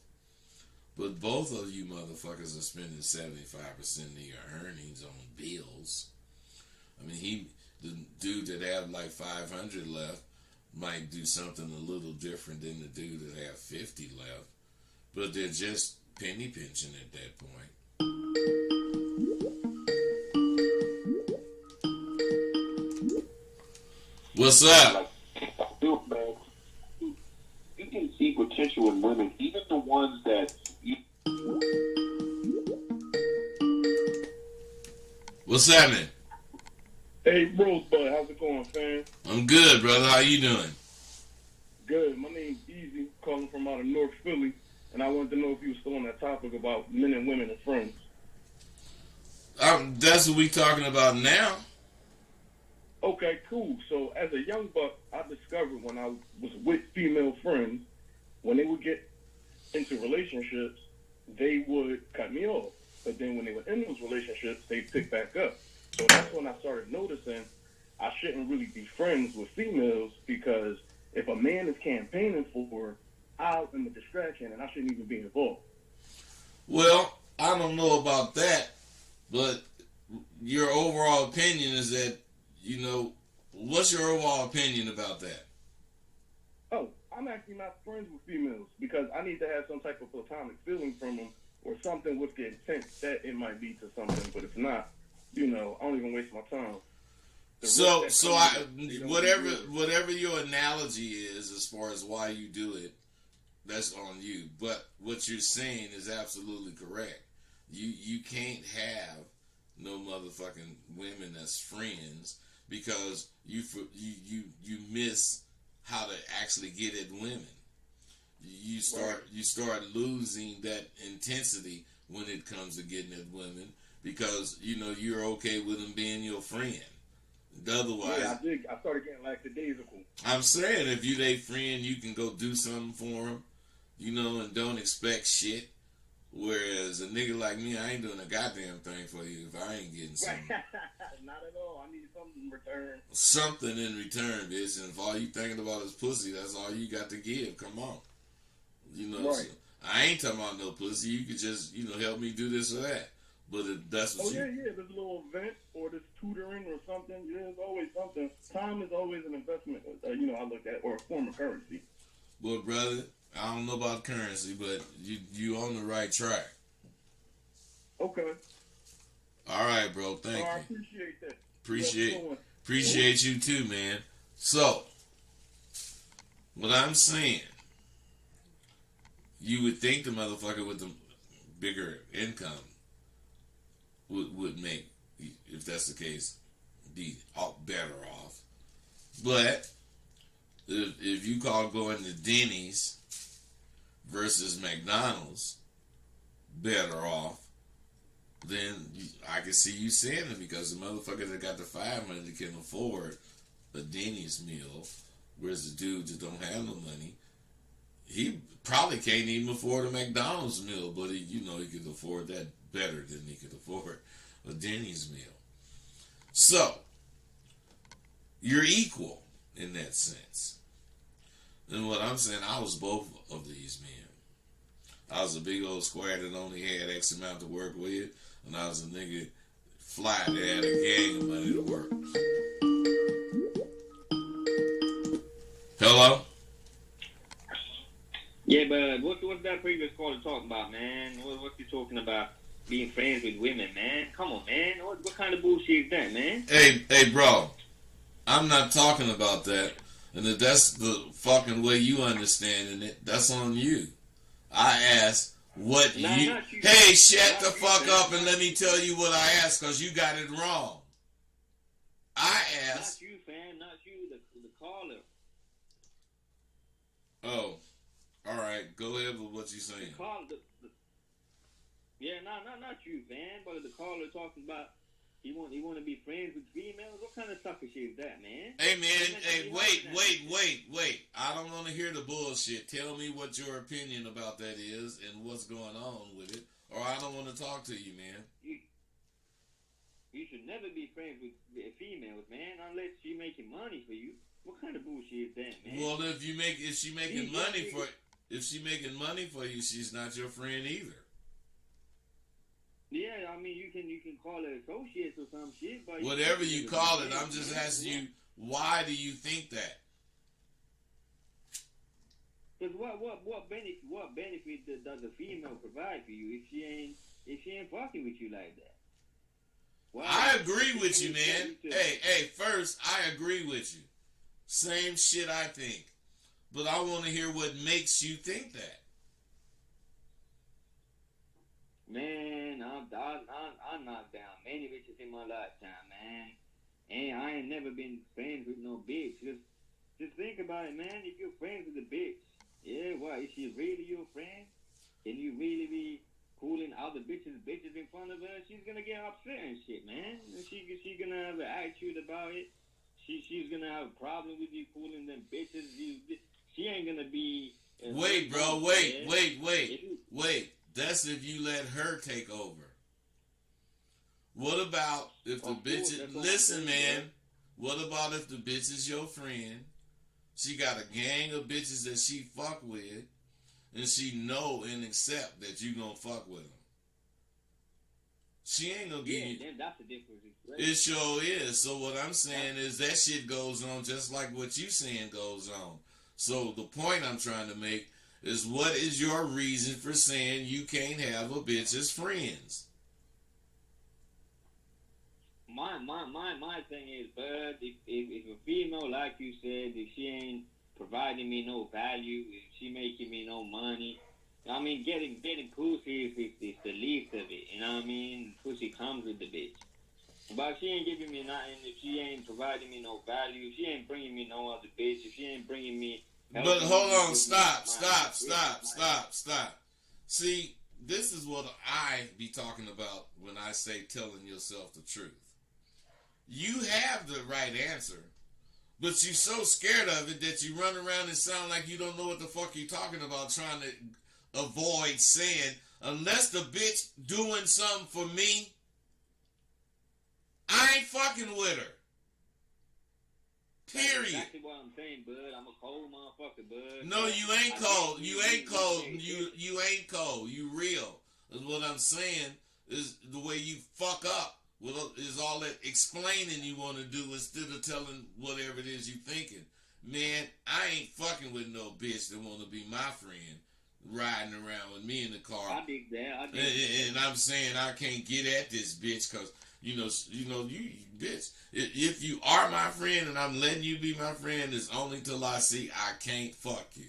But both of you motherfuckers are spending 75% of your earnings on bills. I mean, the dude that have like 500 left might do something a little different than the dude that have 50 left. But they're just penny pinching at that point. What's up? Man, you can see potential in women, even the ones that. What's happening? Hey, Rosebud, how's it going, fam? I'm good, brother. How you doing? Good. My name's Easy, calling from out of North Philly, and I wanted to know if you were still on that topic about men and women and friends. That's what we talking about now. Okay, cool. So as a young buck, I discovered when I was with female friends, when they would get into relationships, they would cut me off. But then when they were in those relationships, they pick back up. So that's when I started noticing I shouldn't really be friends with females, because if a man is campaigning for her, I am a distraction and I shouldn't even be involved. Well, I don't know about that, but your overall opinion is that, what's your overall opinion about that? Oh, I'm actually not friends with females because I need to have some type of platonic feeling from them or something with the intent that it might lead to something. But if not, I don't even waste my time. Whatever your analogy is as far as why you do it, that's on you. But what you're saying is absolutely correct. You can't have no motherfucking women as friends because you miss how to actually get at women. You start losing that intensity when it comes to getting at women because you're okay with them being your friend. Otherwise, yeah, I started getting lackadaisical. I'm saying if you their friend, you can go do something for them, and don't expect shit. Whereas a nigga like me, I ain't doing a goddamn thing for you if I ain't getting something. Not at all. I need something in return. Something in return, bitch. And if all you thinking about is pussy, that's all you got to give. Come on. Right. So I ain't talking about no pussy. You could just, help me do this or that. But that's what yeah. There's a little event or this tutoring or something. There's always something. Time is always an investment, I look at, or a form of currency. Well, brother, I don't know about currency, but you on the right track. Okay. All right, bro. Thank you. I appreciate that. Appreciate you too, man. So, what I'm saying, you would think the motherfucker with the bigger income would make, if that's the case, be better off. But if you call going to Denny's versus McDonald's better off, then I can see you saying it because the motherfucker that got the 500 can afford a Denny's meal, whereas the dude that don't have no money, he probably can't even afford a McDonald's meal, but he could afford that better than he could afford a Denny's meal. So, you're equal in that sense. And what I'm saying, I was both of these men. I was a big old square that only had X amount to work with, and I was a nigga fly that had a gang of money to work. Hello? Yeah, but what's that previous caller talking about, man? What you talking about? Being friends with women, man? Come on, man. What kind of bullshit is that, man? Hey, bro. I'm not talking about that. And if that's the fucking way you understanding it, that's on you. I asked what you... Hey, shut the fuck up and let me tell you what I asked, because you got it wrong. I asked... Not you, fam. Not you, the caller. Oh. Alright, go ahead with what you're saying. Yeah, not you, fam. But the caller talking about he want to be friends with females. What kind of sucker shit is that, man? Hey, man. Hey, wait. I don't want to hear the bullshit. Tell me what your opinion about that is and what's going on with it, or I don't want to talk to you, man. You should never be friends with females, man, unless she making money for you. What kind of bullshit is that, man? Well, if she making money for you, she's not your friend either. Yeah, I mean, you can call it associates or some shit, but whatever you call it, I'm just asking you, why do you think that? Because what benefit does a female provide for you if she ain't fucking with you like that? Why? I agree with you, man. Hey, first, I agree with you. Same shit I think, but I want to hear what makes you think that. Man, I knocked down many bitches in my lifetime, man. And I ain't never been friends with no bitch. Just think about it, man. If you're friends with a bitch, yeah, what? Is she really your friend? Can you really be cooling other bitches in front of her? She's gonna get upset and shit, man. She gonna have an attitude about it. She's gonna have a problem with you cooling them bitches. She ain't gonna be. Wait, bro. Wait. That's if you let her take over. What about if the bitch... Listen, man. What about if the bitch is your friend? She got a gang of bitches that she fuck with, and she know and accept that you gonna fuck with them. She ain't gonna give you... Yeah, that's the difference. It sure is. So what I'm saying is that shit goes on just like what you saying goes on. So the point I'm trying to make is, what is your reason for saying you can't have a bitch as friends? My thing is, bud, if a female, like you said, if she ain't providing me no value, if she making me no money, I mean, getting pussy is the least of it, you know what I mean? Pussy comes with the bitch. But if she ain't giving me nothing, if she ain't providing me no value, if she ain't bringing me no other bitch, if she ain't bringing me... But hold on, stop. See, this is what I be talking about when I say telling yourself the truth. You have the right answer, but you're so scared of it that you run around and sound like you don't know what the fuck you're talking about, trying to avoid saying, unless the bitch doing something for me, I ain't fucking with her. Period. That's exactly what I'm saying, bud. I'm a cold motherfucker, bud. No, you ain't cold. You ain't cold. You ain't cold. You real. Is what I'm saying is the way you fuck up is all that explaining you want to do instead of telling whatever it is you thinking. Man, I ain't fucking with no bitch that want to be my friend riding around with me in the car. I dig that. And I'm saying I can't get at this bitch because you bitch. If you are my friend and I'm letting you be my friend, it's only till I see I can't fuck you.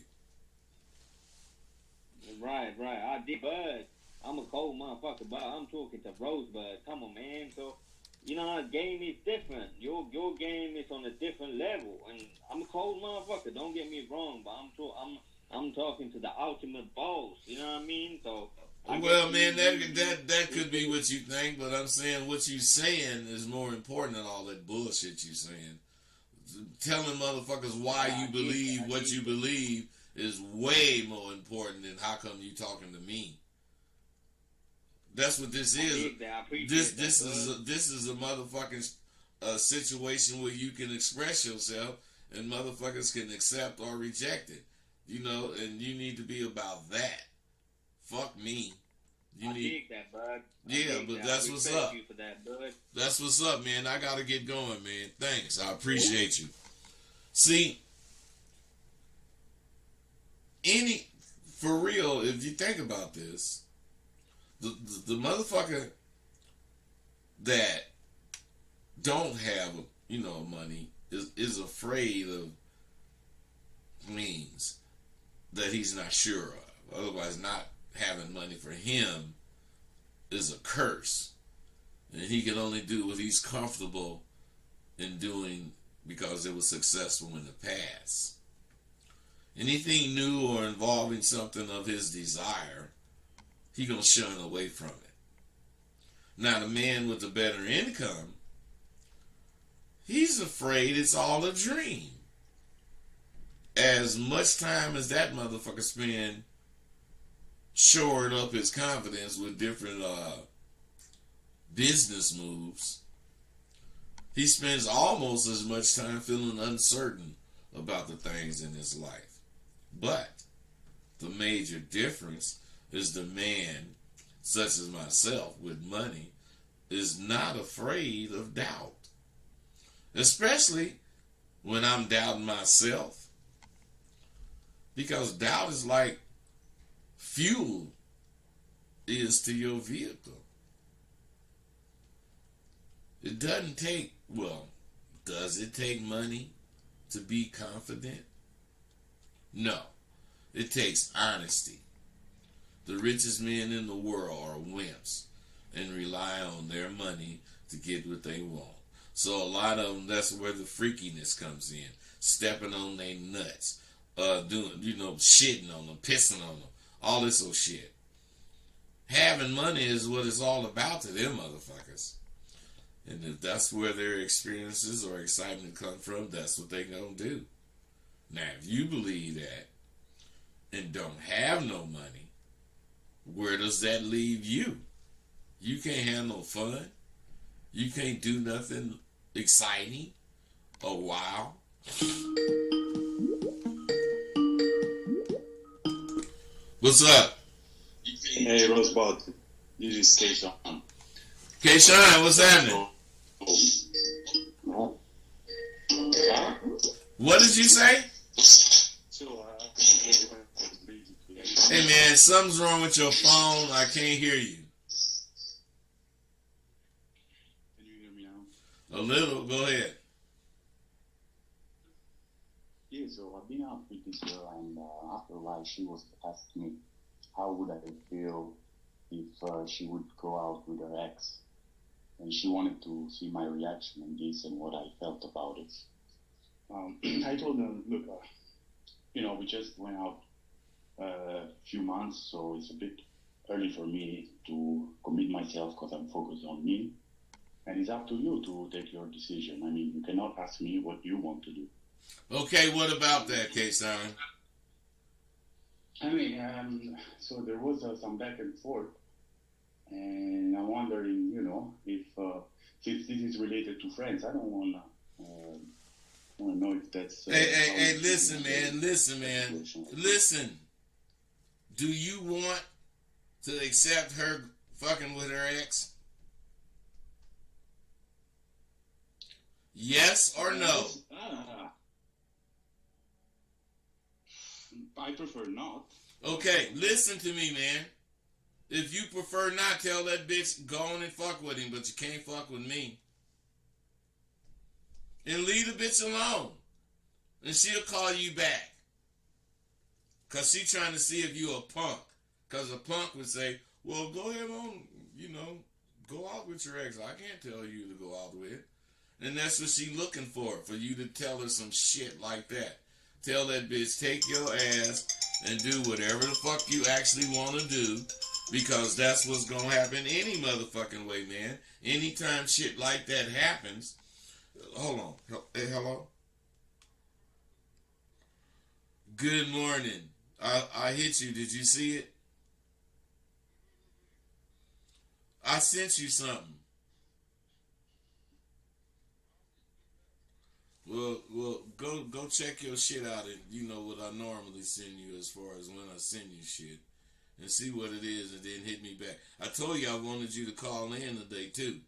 Right. I did, bud. I'm a cold motherfucker, but I'm talking to Rosebud. Come on, man. So, the game is different. Your game is on a different level, and I'm a cold motherfucker. Don't get me wrong, but I'm talking to the ultimate boss. You know what I mean? So. Well, man, that could be what you think, but I'm saying what you saying is more important than all that bullshit you saying. Telling motherfuckers why you believe what you believe is way more important than how come you talking to me. That's what this is. This is a motherfucking situation where you can express yourself and motherfuckers can accept or reject it. and you need to be about that. Fuck me. I dig that, bud. But that's what's up. You for that, bud. That's what's up, man. I gotta get going, man. Thanks. I appreciate you. See, for real, if you think about this, the motherfucker that don't have money is afraid of things that he's not sure of. Otherwise, not having money for him is a curse, and he can only do what he's comfortable in doing because it was successful in the past. Anything new or involving something of his desire, he gonna shun away from it. Now, the man with the better income, he's afraid it's all a dream. As much time as that motherfucker spend shoring up his confidence with different business moves, he spends almost as much time feeling uncertain about the things in his life. But the major difference is the man, such as myself, with money, is not afraid of doubt. Especially when I'm doubting myself. Because doubt is like fuel is to your vehicle. It doesn't take, does it take money to be confident? No. It takes honesty. The richest men in the world are wimps and rely on their money to get what they want. So a lot of them, that's where the freakiness comes in. Stepping on their nuts. Doing, shitting on them, pissing on them. All this old shit. Having money is what it's all about to them motherfuckers. And if that's where their experiences or excitement come from, that's what they gonna do. Now, if you believe that and don't have no money, where does that leave you? You can't have no fun. You can't do nothing exciting or wow. What's up? Hey, Rosebud. This is K-Sean. K-Sean, what's happening? What did you say? Hey man, something's wrong with your phone. I can't hear you. Can you hear me now? A little. Go ahead. Yeah, so I've been out with this girl, and after a while, she was asking me how would I feel if she would go out with her ex, and she wanted to see my reaction on this and what I felt about it. I told her, look, we just went out a few months, so it's a bit early for me to commit myself because I'm focused on me, and it's up to you to take your decision. I mean, you cannot ask me what you want to do. Okay, what about that, K-Sign? I mean, so there was some back and forth, and I'm wondering, if since this is related to friends, I don't want to know if that's... Hey, listen, man. Listen. Do you want to accept her fucking with her ex? Yes or no? I prefer not. Okay, listen to me, man. If you prefer not, tell that bitch go on and fuck with him, but you can't fuck with me. And leave the bitch alone. And she'll call you back. Because she trying to see if you a punk. Because a punk would say, well, go ahead on, go out with your ex. I can't tell you to go out with. And that's what she looking for you to tell her some shit like that. Tell that bitch, take your ass and do whatever the fuck you actually want to do, because that's what's going to happen any motherfucking way, man. Anytime shit like that happens, hold on. Hey, hello? Good morning. I hit you. Did you see it? I sent you something. Well, go check your shit out, and you know what I normally send you as far as when I send you shit, and see what it is, and then hit me back. I told you I wanted you to call in today too.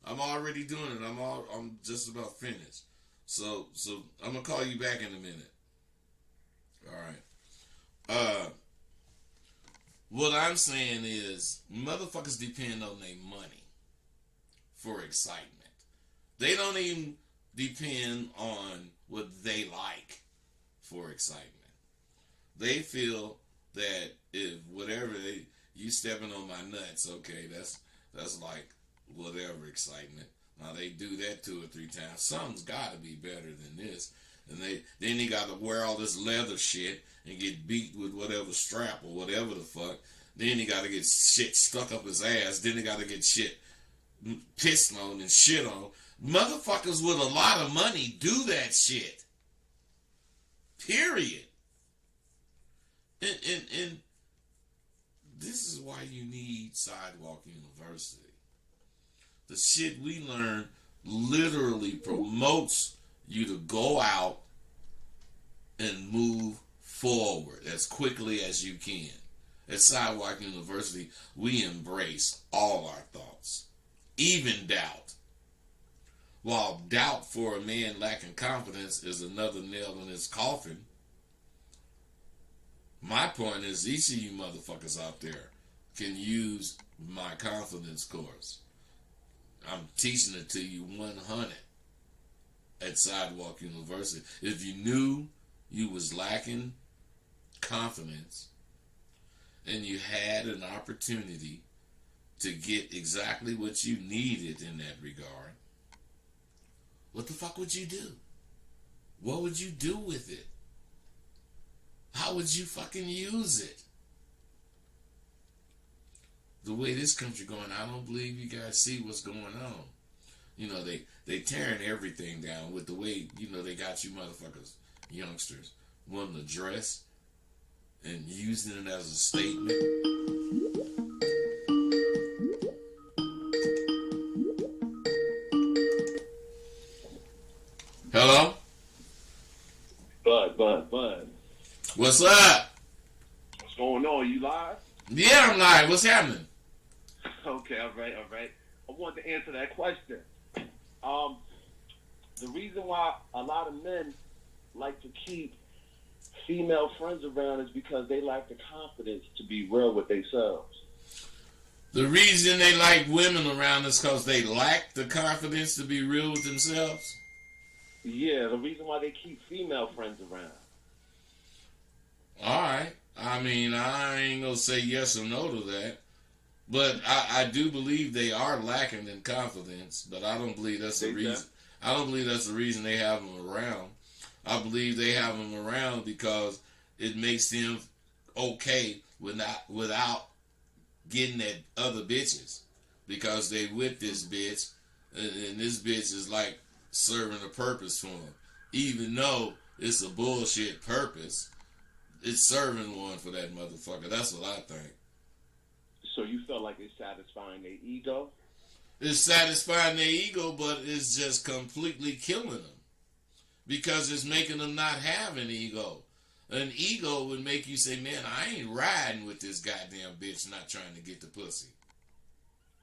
I'm already doing it. I'm just about finished. So I'm gonna call you back in a minute. All right. What I'm saying is, motherfuckers depend on their money for excitement. They don't even depend on what they like for excitement. They feel that if whatever you stepping on my nuts, okay, that's like whatever excitement. Now they do that 2 or 3 times. Something's got to be better than this. And then he got to wear all this leather shit and get beat with whatever strap or whatever the fuck. Then he got to get shit stuck up his ass. Then he got to get shit pissed on and shit on. Motherfuckers with a lot of money do that shit. Period. And this is why you need Sidewalk University. The shit we learn literally promotes you to go out and move forward as quickly as you can. At Sidewalk University, we embrace all our thoughts, even doubt. While doubt for a man lacking confidence is another nail in his coffin, my point is each of you motherfuckers out there can use my confidence course. I'm teaching it to you 100 at Sidewalk University. If you knew you was lacking confidence and you had an opportunity to get exactly what you needed in that regard, what the fuck would you do? What would you do with it? How would you fucking use it? The way this country going, I don't believe you guys see what's going on. You know, they tearing everything down with the way, you know, they got you motherfuckers, youngsters, wanting to dress and using it as a statement. Hello? Bud. What's up? What's going on? You live? Yeah, I'm live. What's happening? Okay, all right. I wanted to answer that question. The reason why a lot of men like to keep female friends around is because they lack the confidence to be real with themselves. The reason they like women around is because they lack the confidence to be real with themselves? Yeah, the reason why they keep female friends around. All right. I mean, I ain't going to say yes or no to that. But I do believe they are lacking in confidence, but I don't believe that's the reason. I don't believe that's the reason they have them around. I believe they have them around because it makes them okay without getting at other bitches, because they with this bitch, and this bitch is like serving a purpose for them, even though it's a bullshit purpose. It's serving one for that motherfucker. That's what I think. So you felt like it's satisfying their ego? It's satisfying their ego, but it's just completely killing them, because it's making them not have an ego. An ego would make you say, man, I ain't riding with this goddamn bitch not trying to get the pussy.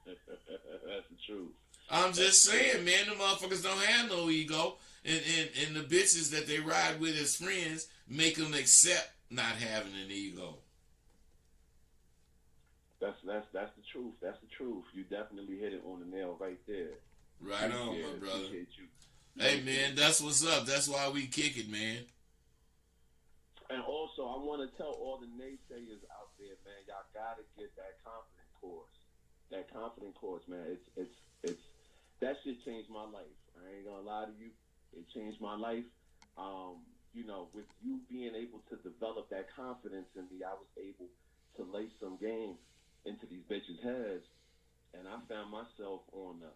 That's the truth. I'm just saying, man, the motherfuckers don't have no ego. And the bitches that they ride with as friends make them accept not having an ego. That's the truth. That's the truth. You definitely hit it on the nail right there. Right on, my brother. Hey, man, that's what's up. That's why we kick it, man. And also, I want to tell all the naysayers out there, man, y'all gotta get that confident course. That confident course, man. It's that shit changed my life. I ain't gonna lie to you. It changed my life. You know, with you being able to develop that confidence in me, I was able to lay some game into these bitches' heads, and I found myself on the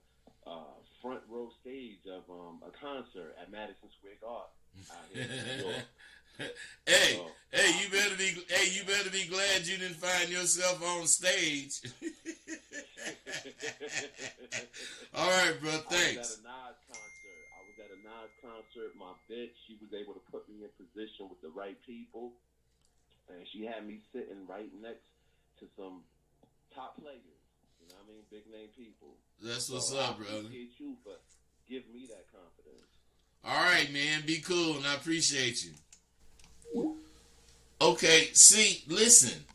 front row stage of a concert at Madison Square Garden out here in New York. You better be glad you didn't find yourself on stage. All right, bro. Thanks. I was at a Nas concert. position with the right people, and she had me sitting right next to some top players. You know what I mean? Big name people. That's what's up, brother. I appreciate you for giving me that confidence. All right, man. Be cool, and I appreciate you. Okay, see, listen.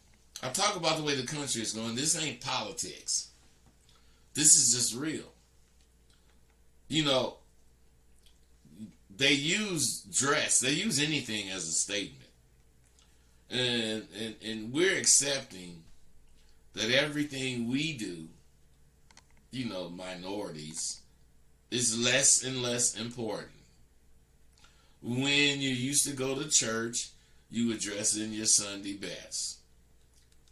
I talk about the way the country is going. This ain't politics. This is just real. You know, they use dress. They use anything as a statement. And we're accepting that everything we do, you know, minorities, is less and less important. When you used to go to church, you would dress in your Sunday best.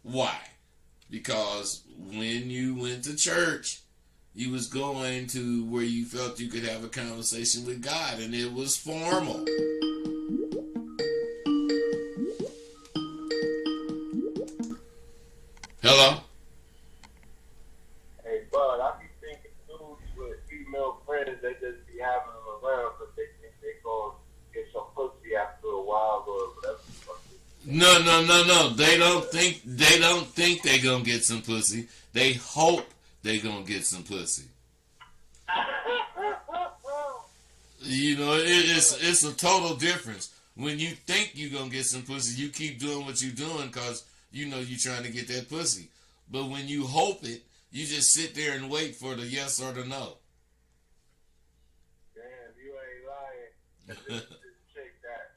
Why? Because when you went to church, you was going to where you felt you could have a conversation with God, and it was formal. Hello? Hey, bud, I be thinking dudes with female friends, they just be having them around because they think they gonna get some pussy after a while or whatever. No. They don't think they gonna get some pussy. They hope they gonna get some pussy. You know, it's a total difference. When you think you gonna get some pussy, you keep doing what you're doing because you know you're trying to get that pussy. But when you hope it, you just sit there and wait for the yes or the no. Damn, you ain't lying. This chick that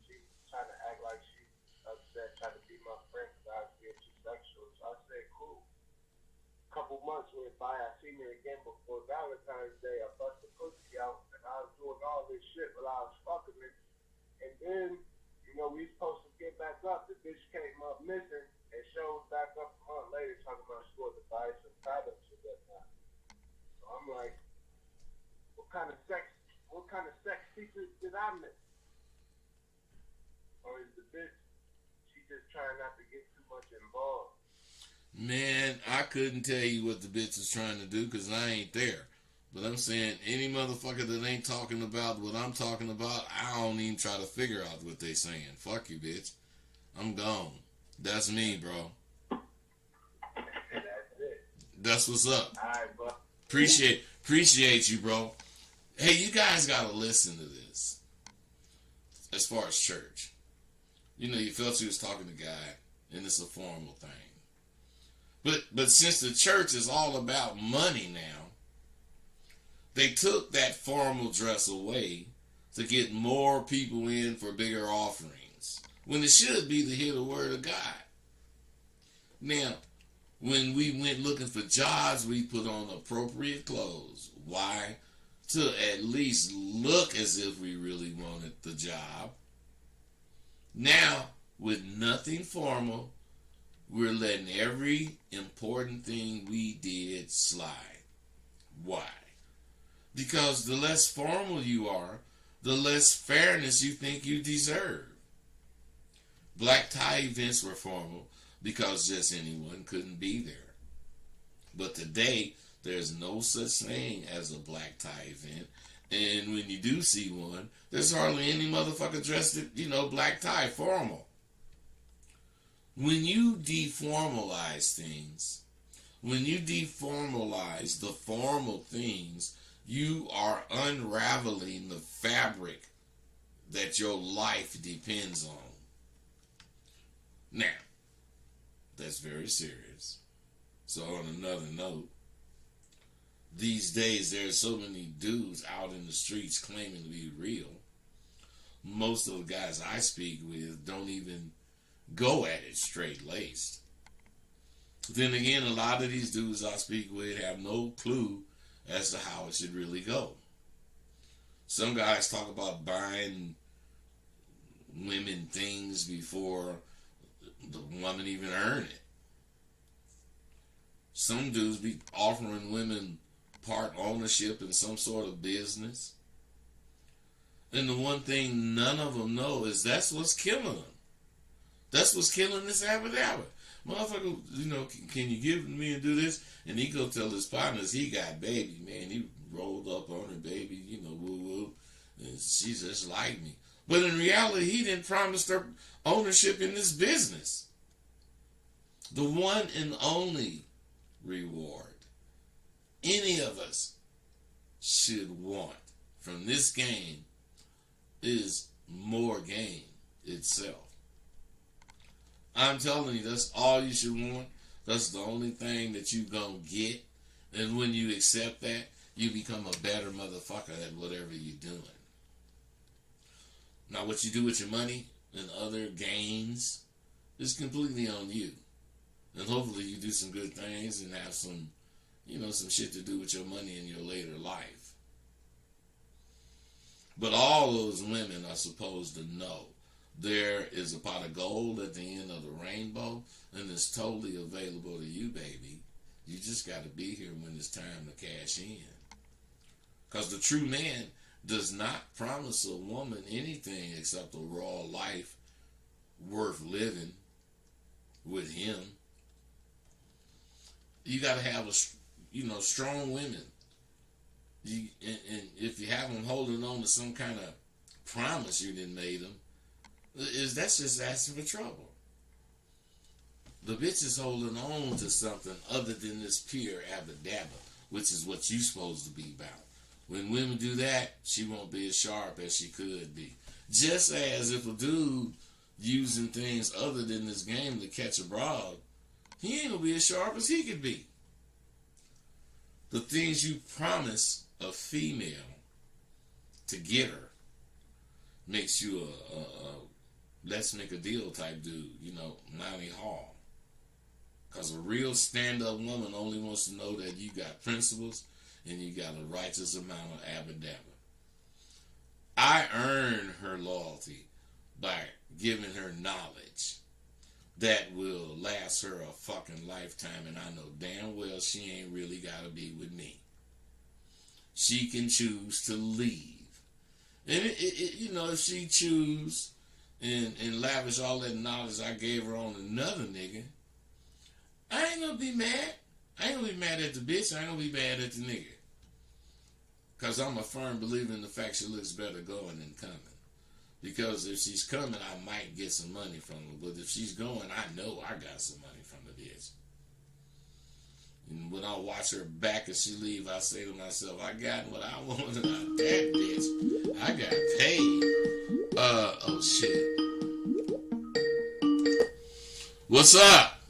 she's trying to act like she's upset, trying to be my friend because I was being too sexual. So I said, cool. A couple months went by, I seen her again before Valentine's Day. I bust the pussy out, and I was doing all this shit while I was fucking her. And then, you know, we supposed to get back up. The bitch came up missing and showed back up a month later talking about she wanted to buy some products or whatnot. So I'm like, what kind of sex secrets did I miss? Or is the bitch, she just trying not to get too much involved? Man, I couldn't tell you what the bitch is trying to do because I ain't there. But I'm saying any motherfucker that ain't talking about what I'm talking about, I don't even try to figure out what they saying. Fuck you, bitch. I'm gone. That's me, bro. That's it. That's what's up. All right, bro. Appreciate you, bro. Hey, you guys gotta listen to this. As far as church, you know, you felt you was talking to God, and it's a formal thing. But since the church is all about money now, they took that formal dress away to get more people in for bigger offerings, when it should be to hear the word of God. Now, when we went looking for jobs, we put on appropriate clothes. Why? To at least look as if we really wanted the job. Now, with nothing formal, we're letting every important thing we did slide. Why? Because the less formal you are, the less fairness you think you deserve. Black tie events were formal because just anyone couldn't be there. But today, there's no such thing as a black tie event. And when you do see one, there's hardly any motherfucker dressed in, black tie, formal. When you deformalize things, when you deformalize the formal things, you are unraveling the fabric that your life depends on. Now, that's very serious. So on another note, these days there's so many dudes out in the streets claiming to be real. Most of the guys I speak with don't even go at it straight-laced. Then again, a lot of these dudes I speak with have no clue as to how it should really go. Some guys talk about buying women things before the woman even earn it. Some dudes be offering women part ownership in some sort of business. And the one thing none of them know is that's what's killing them. That's what's killing this average. Motherfucker, can you give me and do this? And he go tell his partners he got baby, man. He rolled up on her baby, woo woo. And she's just like me. But in reality, he didn't promise her ownership in this business. The one and only reward any of us should want from this game is more game itself. I'm telling you, that's all you should want. That's the only thing that you gonna get. And when you accept that, you become a better motherfucker at whatever you're doing. Now, what you do with your money and other gains is completely on you. And hopefully you do some good things and have some, some shit to do with your money in your later life. But all those women are supposed to know there is a pot of gold at the end of the rainbow, and it's totally available to you, baby. You just got to be here when it's time to cash in. Because the true man does not promise a woman anything except a raw life worth living with him. You got to have strong women. And if you have them holding on to some kind of promise you didn't made them, that's just asking for trouble. The bitch is holding on to something other than this pure abba-dabba, which is what you supposed to be about. When women do that, she won't be as sharp as she could be. Just as if a dude using things other than this game to catch a broad, he ain't gonna be as sharp as he could be. The things you promise a female to get her makes you a let's make a deal type dude, Monty Hall. Because a real stand-up woman only wants to know that you got principles and you got a righteous amount of abba-dabba. I earn her loyalty by giving her knowledge that will last her a fucking lifetime, and I know damn well she ain't really got to be with me. She can choose to leave. And, if she choose and lavish all that knowledge I gave her on another nigga, I ain't gonna be mad. I ain't gonna be mad at the bitch. I ain't gonna be mad at the nigga. Because I'm a firm believer in the fact she looks better going than coming. Because if she's coming, I might get some money from her. But if she's going, I know I got some money from the bitch. And when I watch her back as she leave, I say to myself, I got what I wanted out of that bitch. I got paid. Oh shit. What's up?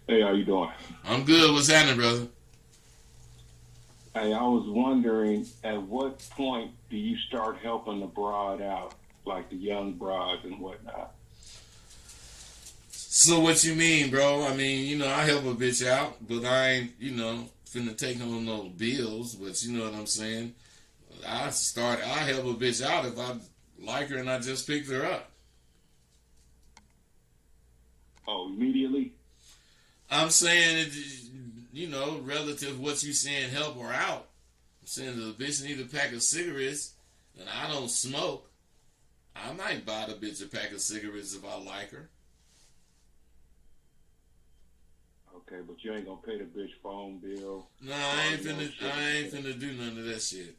Hey, how you doing? I'm good. What's happening, brother? Hey, I was wondering, at what point do you start helping the broad out, like the young broads and whatnot? So what you mean, bro? I mean, I help a bitch out, but I ain't, finna take on no bills, but you know what I'm saying? I help a bitch out if I like her and I just picked her up. Oh, immediately? I'm saying, relative to what you saying, help her out. I'm saying that the bitch need a pack of cigarettes, and I don't smoke. I might buy the bitch a pack of cigarettes if I like her. Okay, but you ain't gonna pay the bitch phone bill. No, I ain't finna do none of that shit.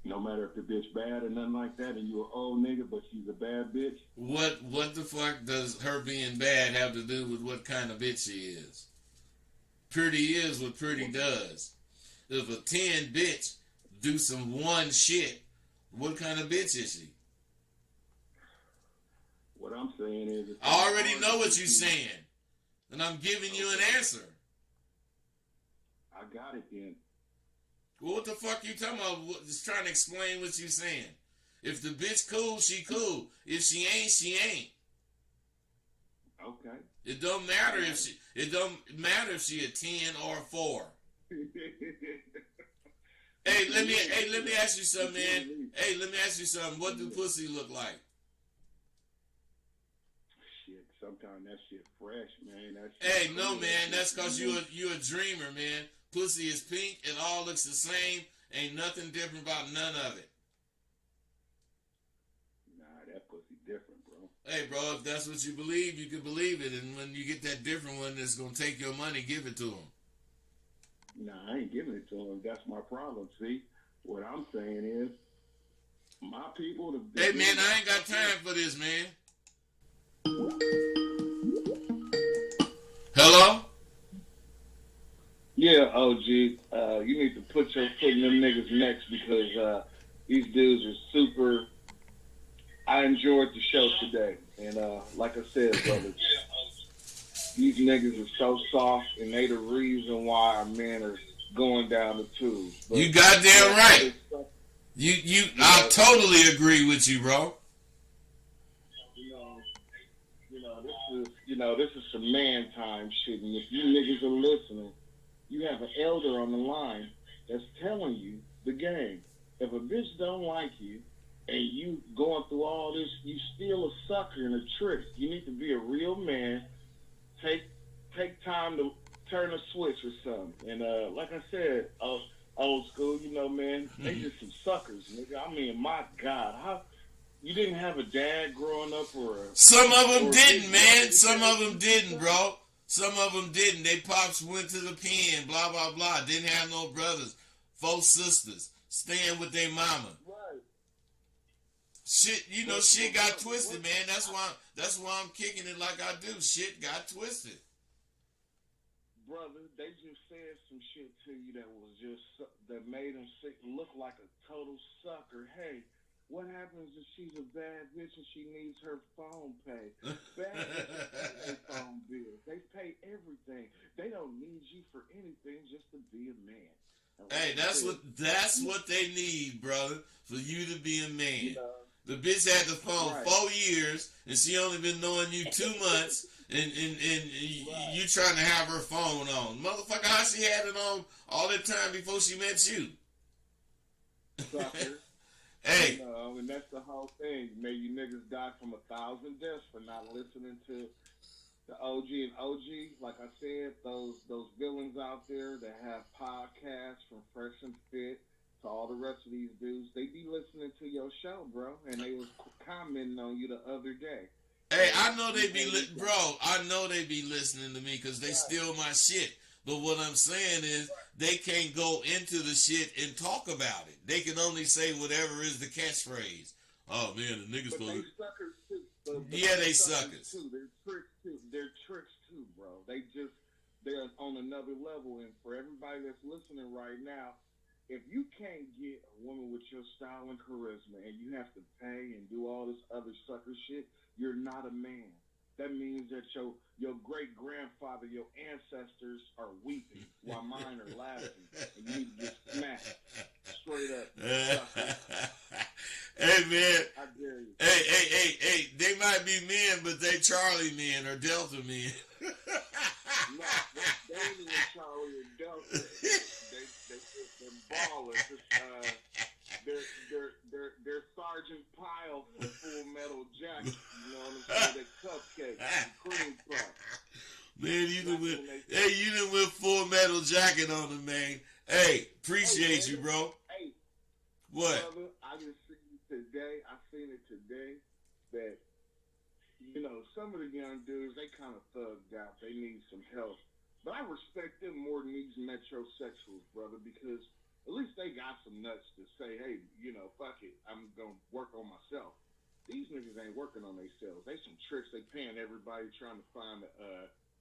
No matter if the bitch bad or nothing like that, and you an old nigga, but she's a bad bitch. What the fuck does her being bad have to do with what kind of bitch she is? Pretty is what pretty does. If a 10 bitch do some one shit, what kind of bitch is she? What I'm saying is, I already know what you're saying, and I'm giving you an answer. I got it then. Well, what the fuck you talking about? Just trying to explain what you saying. If the bitch cool, she cool. If she ain't, she ain't. Okay. It don't matter if she a 10 or a 4. Hey, let me ask you something, man. Hey, let me ask you something. What do pussy look like? Shit, sometimes that shit fresh, man. Hey, no, man. That's because you a dreamer, man. Pussy is pink. It all looks the same. Ain't nothing different about none of it. Nah, that pussy different, bro. Hey, bro, if that's what you believe, you can believe it. And when you get that different one that's going to take your money, give it to them. Nah, I ain't giving it to him. That's my problem. See, what I'm saying is, My people, Hey, man, I ain't got time for this, man. Hello? Yeah, OG. You need to put your foot in them niggas' necks because these dudes are super. I enjoyed the show today, and like I said, brother, these niggas are so soft, and they the reason why our men are going down the tubes. But You goddamn right. I totally agree with you, bro. This is some man time shit, and if you niggas are listening, you have an elder on the line that's telling you the game. If a bitch don't like you, and you going through all this, you still a sucker and a trick. You need to be a real man. Take time to turn a switch or something. And like I said, old school, man, they just some suckers, nigga. I mean, my God, how you didn't have a dad growing up or some of them didn't, man. Some of them didn't, bro. Some of them didn't. They pops went to the pen, blah blah blah. Didn't have no brothers, 4 sisters, staying with their mama. Right. Shit, shit got twisted, man. That's why I'm kicking it like I do. Shit got twisted. Brother, they just said some shit to you that made them look like a total sucker. Hey, what happens if she's a bad bitch and she needs her phone paid? Bad bitches pay phone bills. They pay everything. They don't need you for anything, just to be a man. Hey, that's what they need, brother. For you to be a man. The bitch had the phone 4 years, and she only been knowing you 2 months, and you trying to have her phone on. Motherfucker, how she had it on all that time before she met you? Sucker. Hey. And that's the whole thing. May you niggas die from 1,000 deaths for not listening to the OG and OG. Like I said, those villains out there that have podcasts from Fresh and Fit to all the rest of these dudes, they be listening to your show, bro, and they was commenting on you the other day. Hey, I know they be listening to me because they steal my shit. But what I'm saying is they can't go into the shit and talk about it. They can only say whatever is the catchphrase. Oh man, the niggas but they suckers too. Yeah, they suckers too. They're tricks too. They're tricks too, bro. They're on another level. And for everybody that's listening right now, if you can't get a woman with your style and charisma and you have to pay and do all this other sucker shit, you're not a man. That means that your great-grandfather, your ancestors are weeping while mine are laughing. And you need to get smacked. Straight up. Hey, man. I dare you. Hey. They might be men, but they Charlie men or Delta men. No, they ain't even Charlie or Delta. They're ballers. They're Sergeant Pyle from Full Metal Jacket. You know what I'm saying? They're cupcakes, cream puff. Man, you done went Full Metal Jacket on them, man. Hey, appreciate you, bro. Hey, what? Brother, I seen it today that, some of the young dudes, they kind of thugged out. They need some help. But I respect them more than these metrosexuals, brother, because at least they got some nuts to say, hey, fuck it, I'm going to work on myself. These niggas ain't working on themselves. They some tricks. They paying everybody trying to find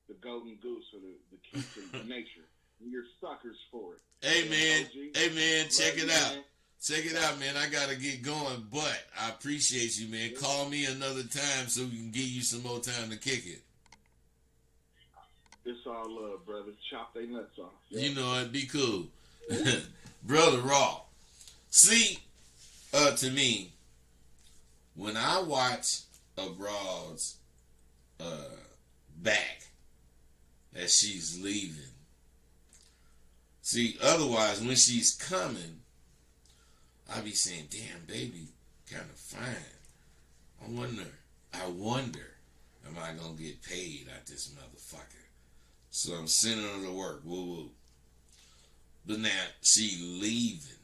the golden goose or the key to nature. And you're suckers for it. Hey, man, check it out. Check it out, man. I got to get going, but I appreciate you, man. Call me another time so we can give you some more time to kick it. It's all love, brother. Chop they nuts off. Yeah. It'd be cool. Brother Raw. See, to me, when I watch a broad's back as she's leaving, see, otherwise, when she's coming, I be saying, damn, baby, kind of fine. I wonder, am I going to get paid at this motherfucker? So I'm sending her to work, woo-woo. But now, she leaving.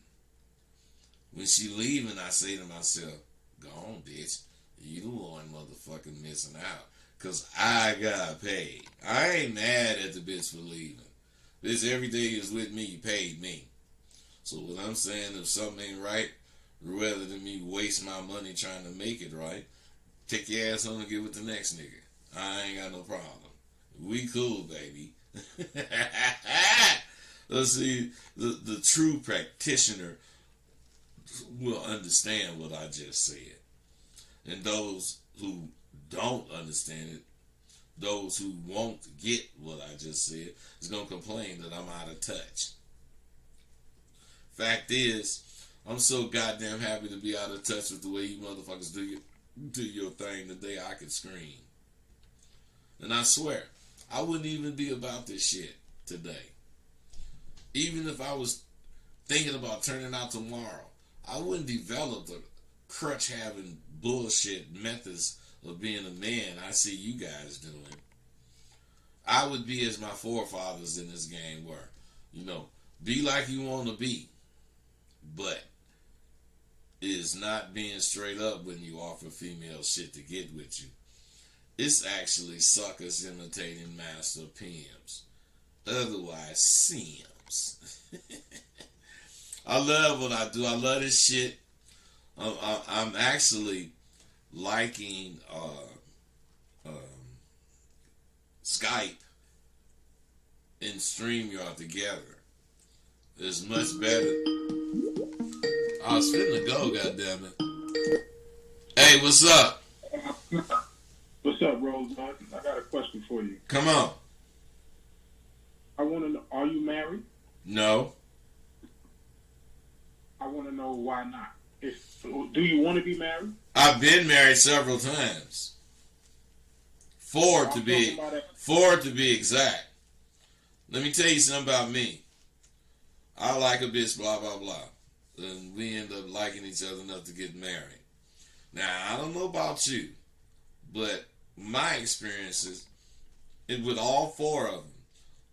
When she leaving, I say to myself, go on, bitch. You the one motherfucking missing out. Because I got paid. I ain't mad at the bitch for leaving. Bitch, every day you was with me, you paid me. So what I'm saying, if something ain't right, rather than me waste my money trying to make it right. Take your ass on and get with the next nigga. I ain't got no problem. We cool, baby. Let's see, the true practitioner will understand what I just said. And those who don't understand it, those who won't get what I just said, is going to complain that I'm out of touch. Fact is, I'm so goddamn happy to be out of touch with the way you motherfuckers do your thing today. I could scream. And I swear, I wouldn't even be about this shit today. Even if I was thinking about turning out tomorrow, I wouldn't develop the crutch-having bullshit methods of being a man I see you guys doing. I would be as my forefathers in this game were. You know, be like you want to be, but is not being straight up when you offer female shit to get with you. It's actually suckers imitating master PMs. Otherwise, Sims. I love what I do. I love this shit. I'm actually liking Skype and StreamYard together. It's much better. I was finna go, goddammit. Hey, what's up? What's up, Rosebud? I got a question for you. Come on. I want to know, are you married? No. I want to know why not. Do you want to be married? I've been married several times. Four to be exact. Let me tell you something about me. I like a bitch, blah, blah, blah. And we end up liking each other enough to get married. Now, I don't know about you, but my experiences with all four of them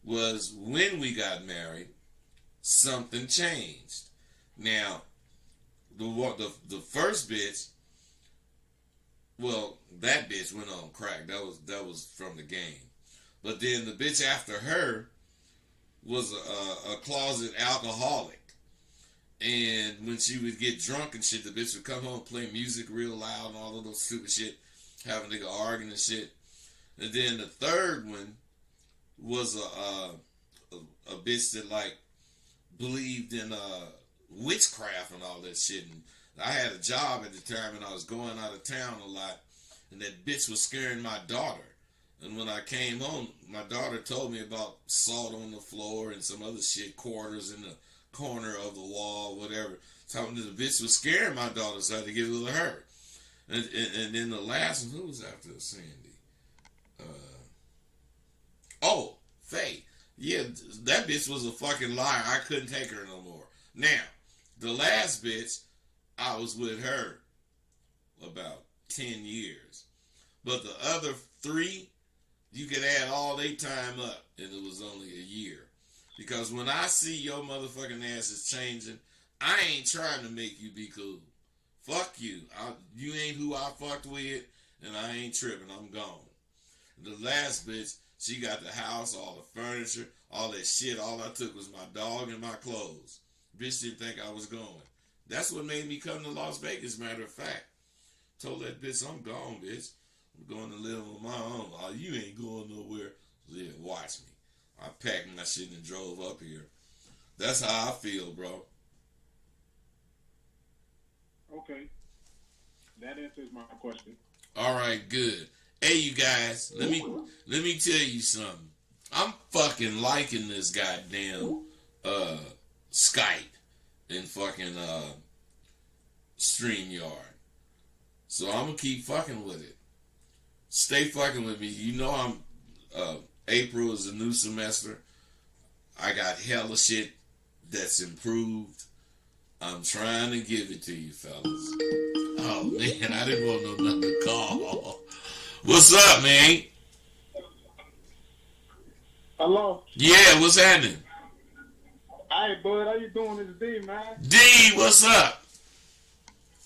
was when we got married, something changed. Now, the first bitch, well, that bitch went on crack. That was from the game. But then the bitch after her was a closet alcoholic. And when she would get drunk and shit, the bitch would come home and play music real loud and all of those stupid shit, having a nigga arguing and shit. And then the third one was a bitch that like believed in witchcraft and all that shit. And I had a job at the time and I was going out of town a lot, and that bitch was scaring my daughter. And when I came home, my daughter told me about salt on the floor and some other shit, quarters in the corner of the wall, whatever. Talking to the bitch was scaring my daughter, so I had to get rid of her. And then the last one, who was after Sandy? Faye. Yeah, that bitch was a fucking liar. I couldn't take her no more. Now, the last bitch, I was with her about 10 years. But the other three, you could add all their time up, and it was only a year. Because when I see your motherfucking ass is changing, I ain't trying to make you be cool. Fuck you. You ain't who I fucked with, and I ain't tripping. I'm gone. The last bitch, she got the house, all the furniture, all that shit. All I took was my dog and my clothes. Bitch didn't think I was going. That's what made me come to Las Vegas, matter of fact. Told that bitch, I'm gone, bitch. I'm going to live on my own. Oh, you ain't going nowhere. Yeah, watch me. I packed my shit and drove up here. That's how I feel, bro. Okay. That answers my question. All right, good. Hey, you guys, let me tell you something. I'm fucking liking this goddamn Skype and fucking StreamYard. So I'm gonna keep fucking with it. Stay fucking with me. You know I'm April is a new semester. I got hella shit that's improved. I'm trying to give it to you, fellas. Oh man, I didn't want no nothing to call. What's up, man? Hello. Yeah, what's happening? Hey, bud, how you doing? It's D, man. D, what's up?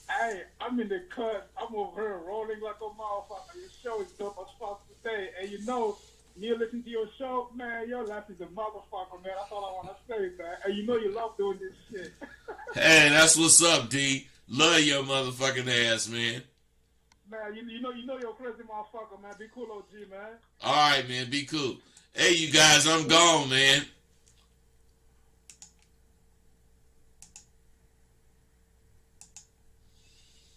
Hey, I'm in the cut. I'm over here rolling like a motherfucker. Your show is dope as fuck today. And you know, you listen to your show, man, your life is a motherfucker, man. That's all I want to say, man. And you know you love doing this shit. Hey, that's what's up, D. Love your motherfucking ass, man. Man, you know you're a crazy motherfucker, man. Be cool, OG, man. All right, man. Be cool. Hey, you guys, I'm gone, man.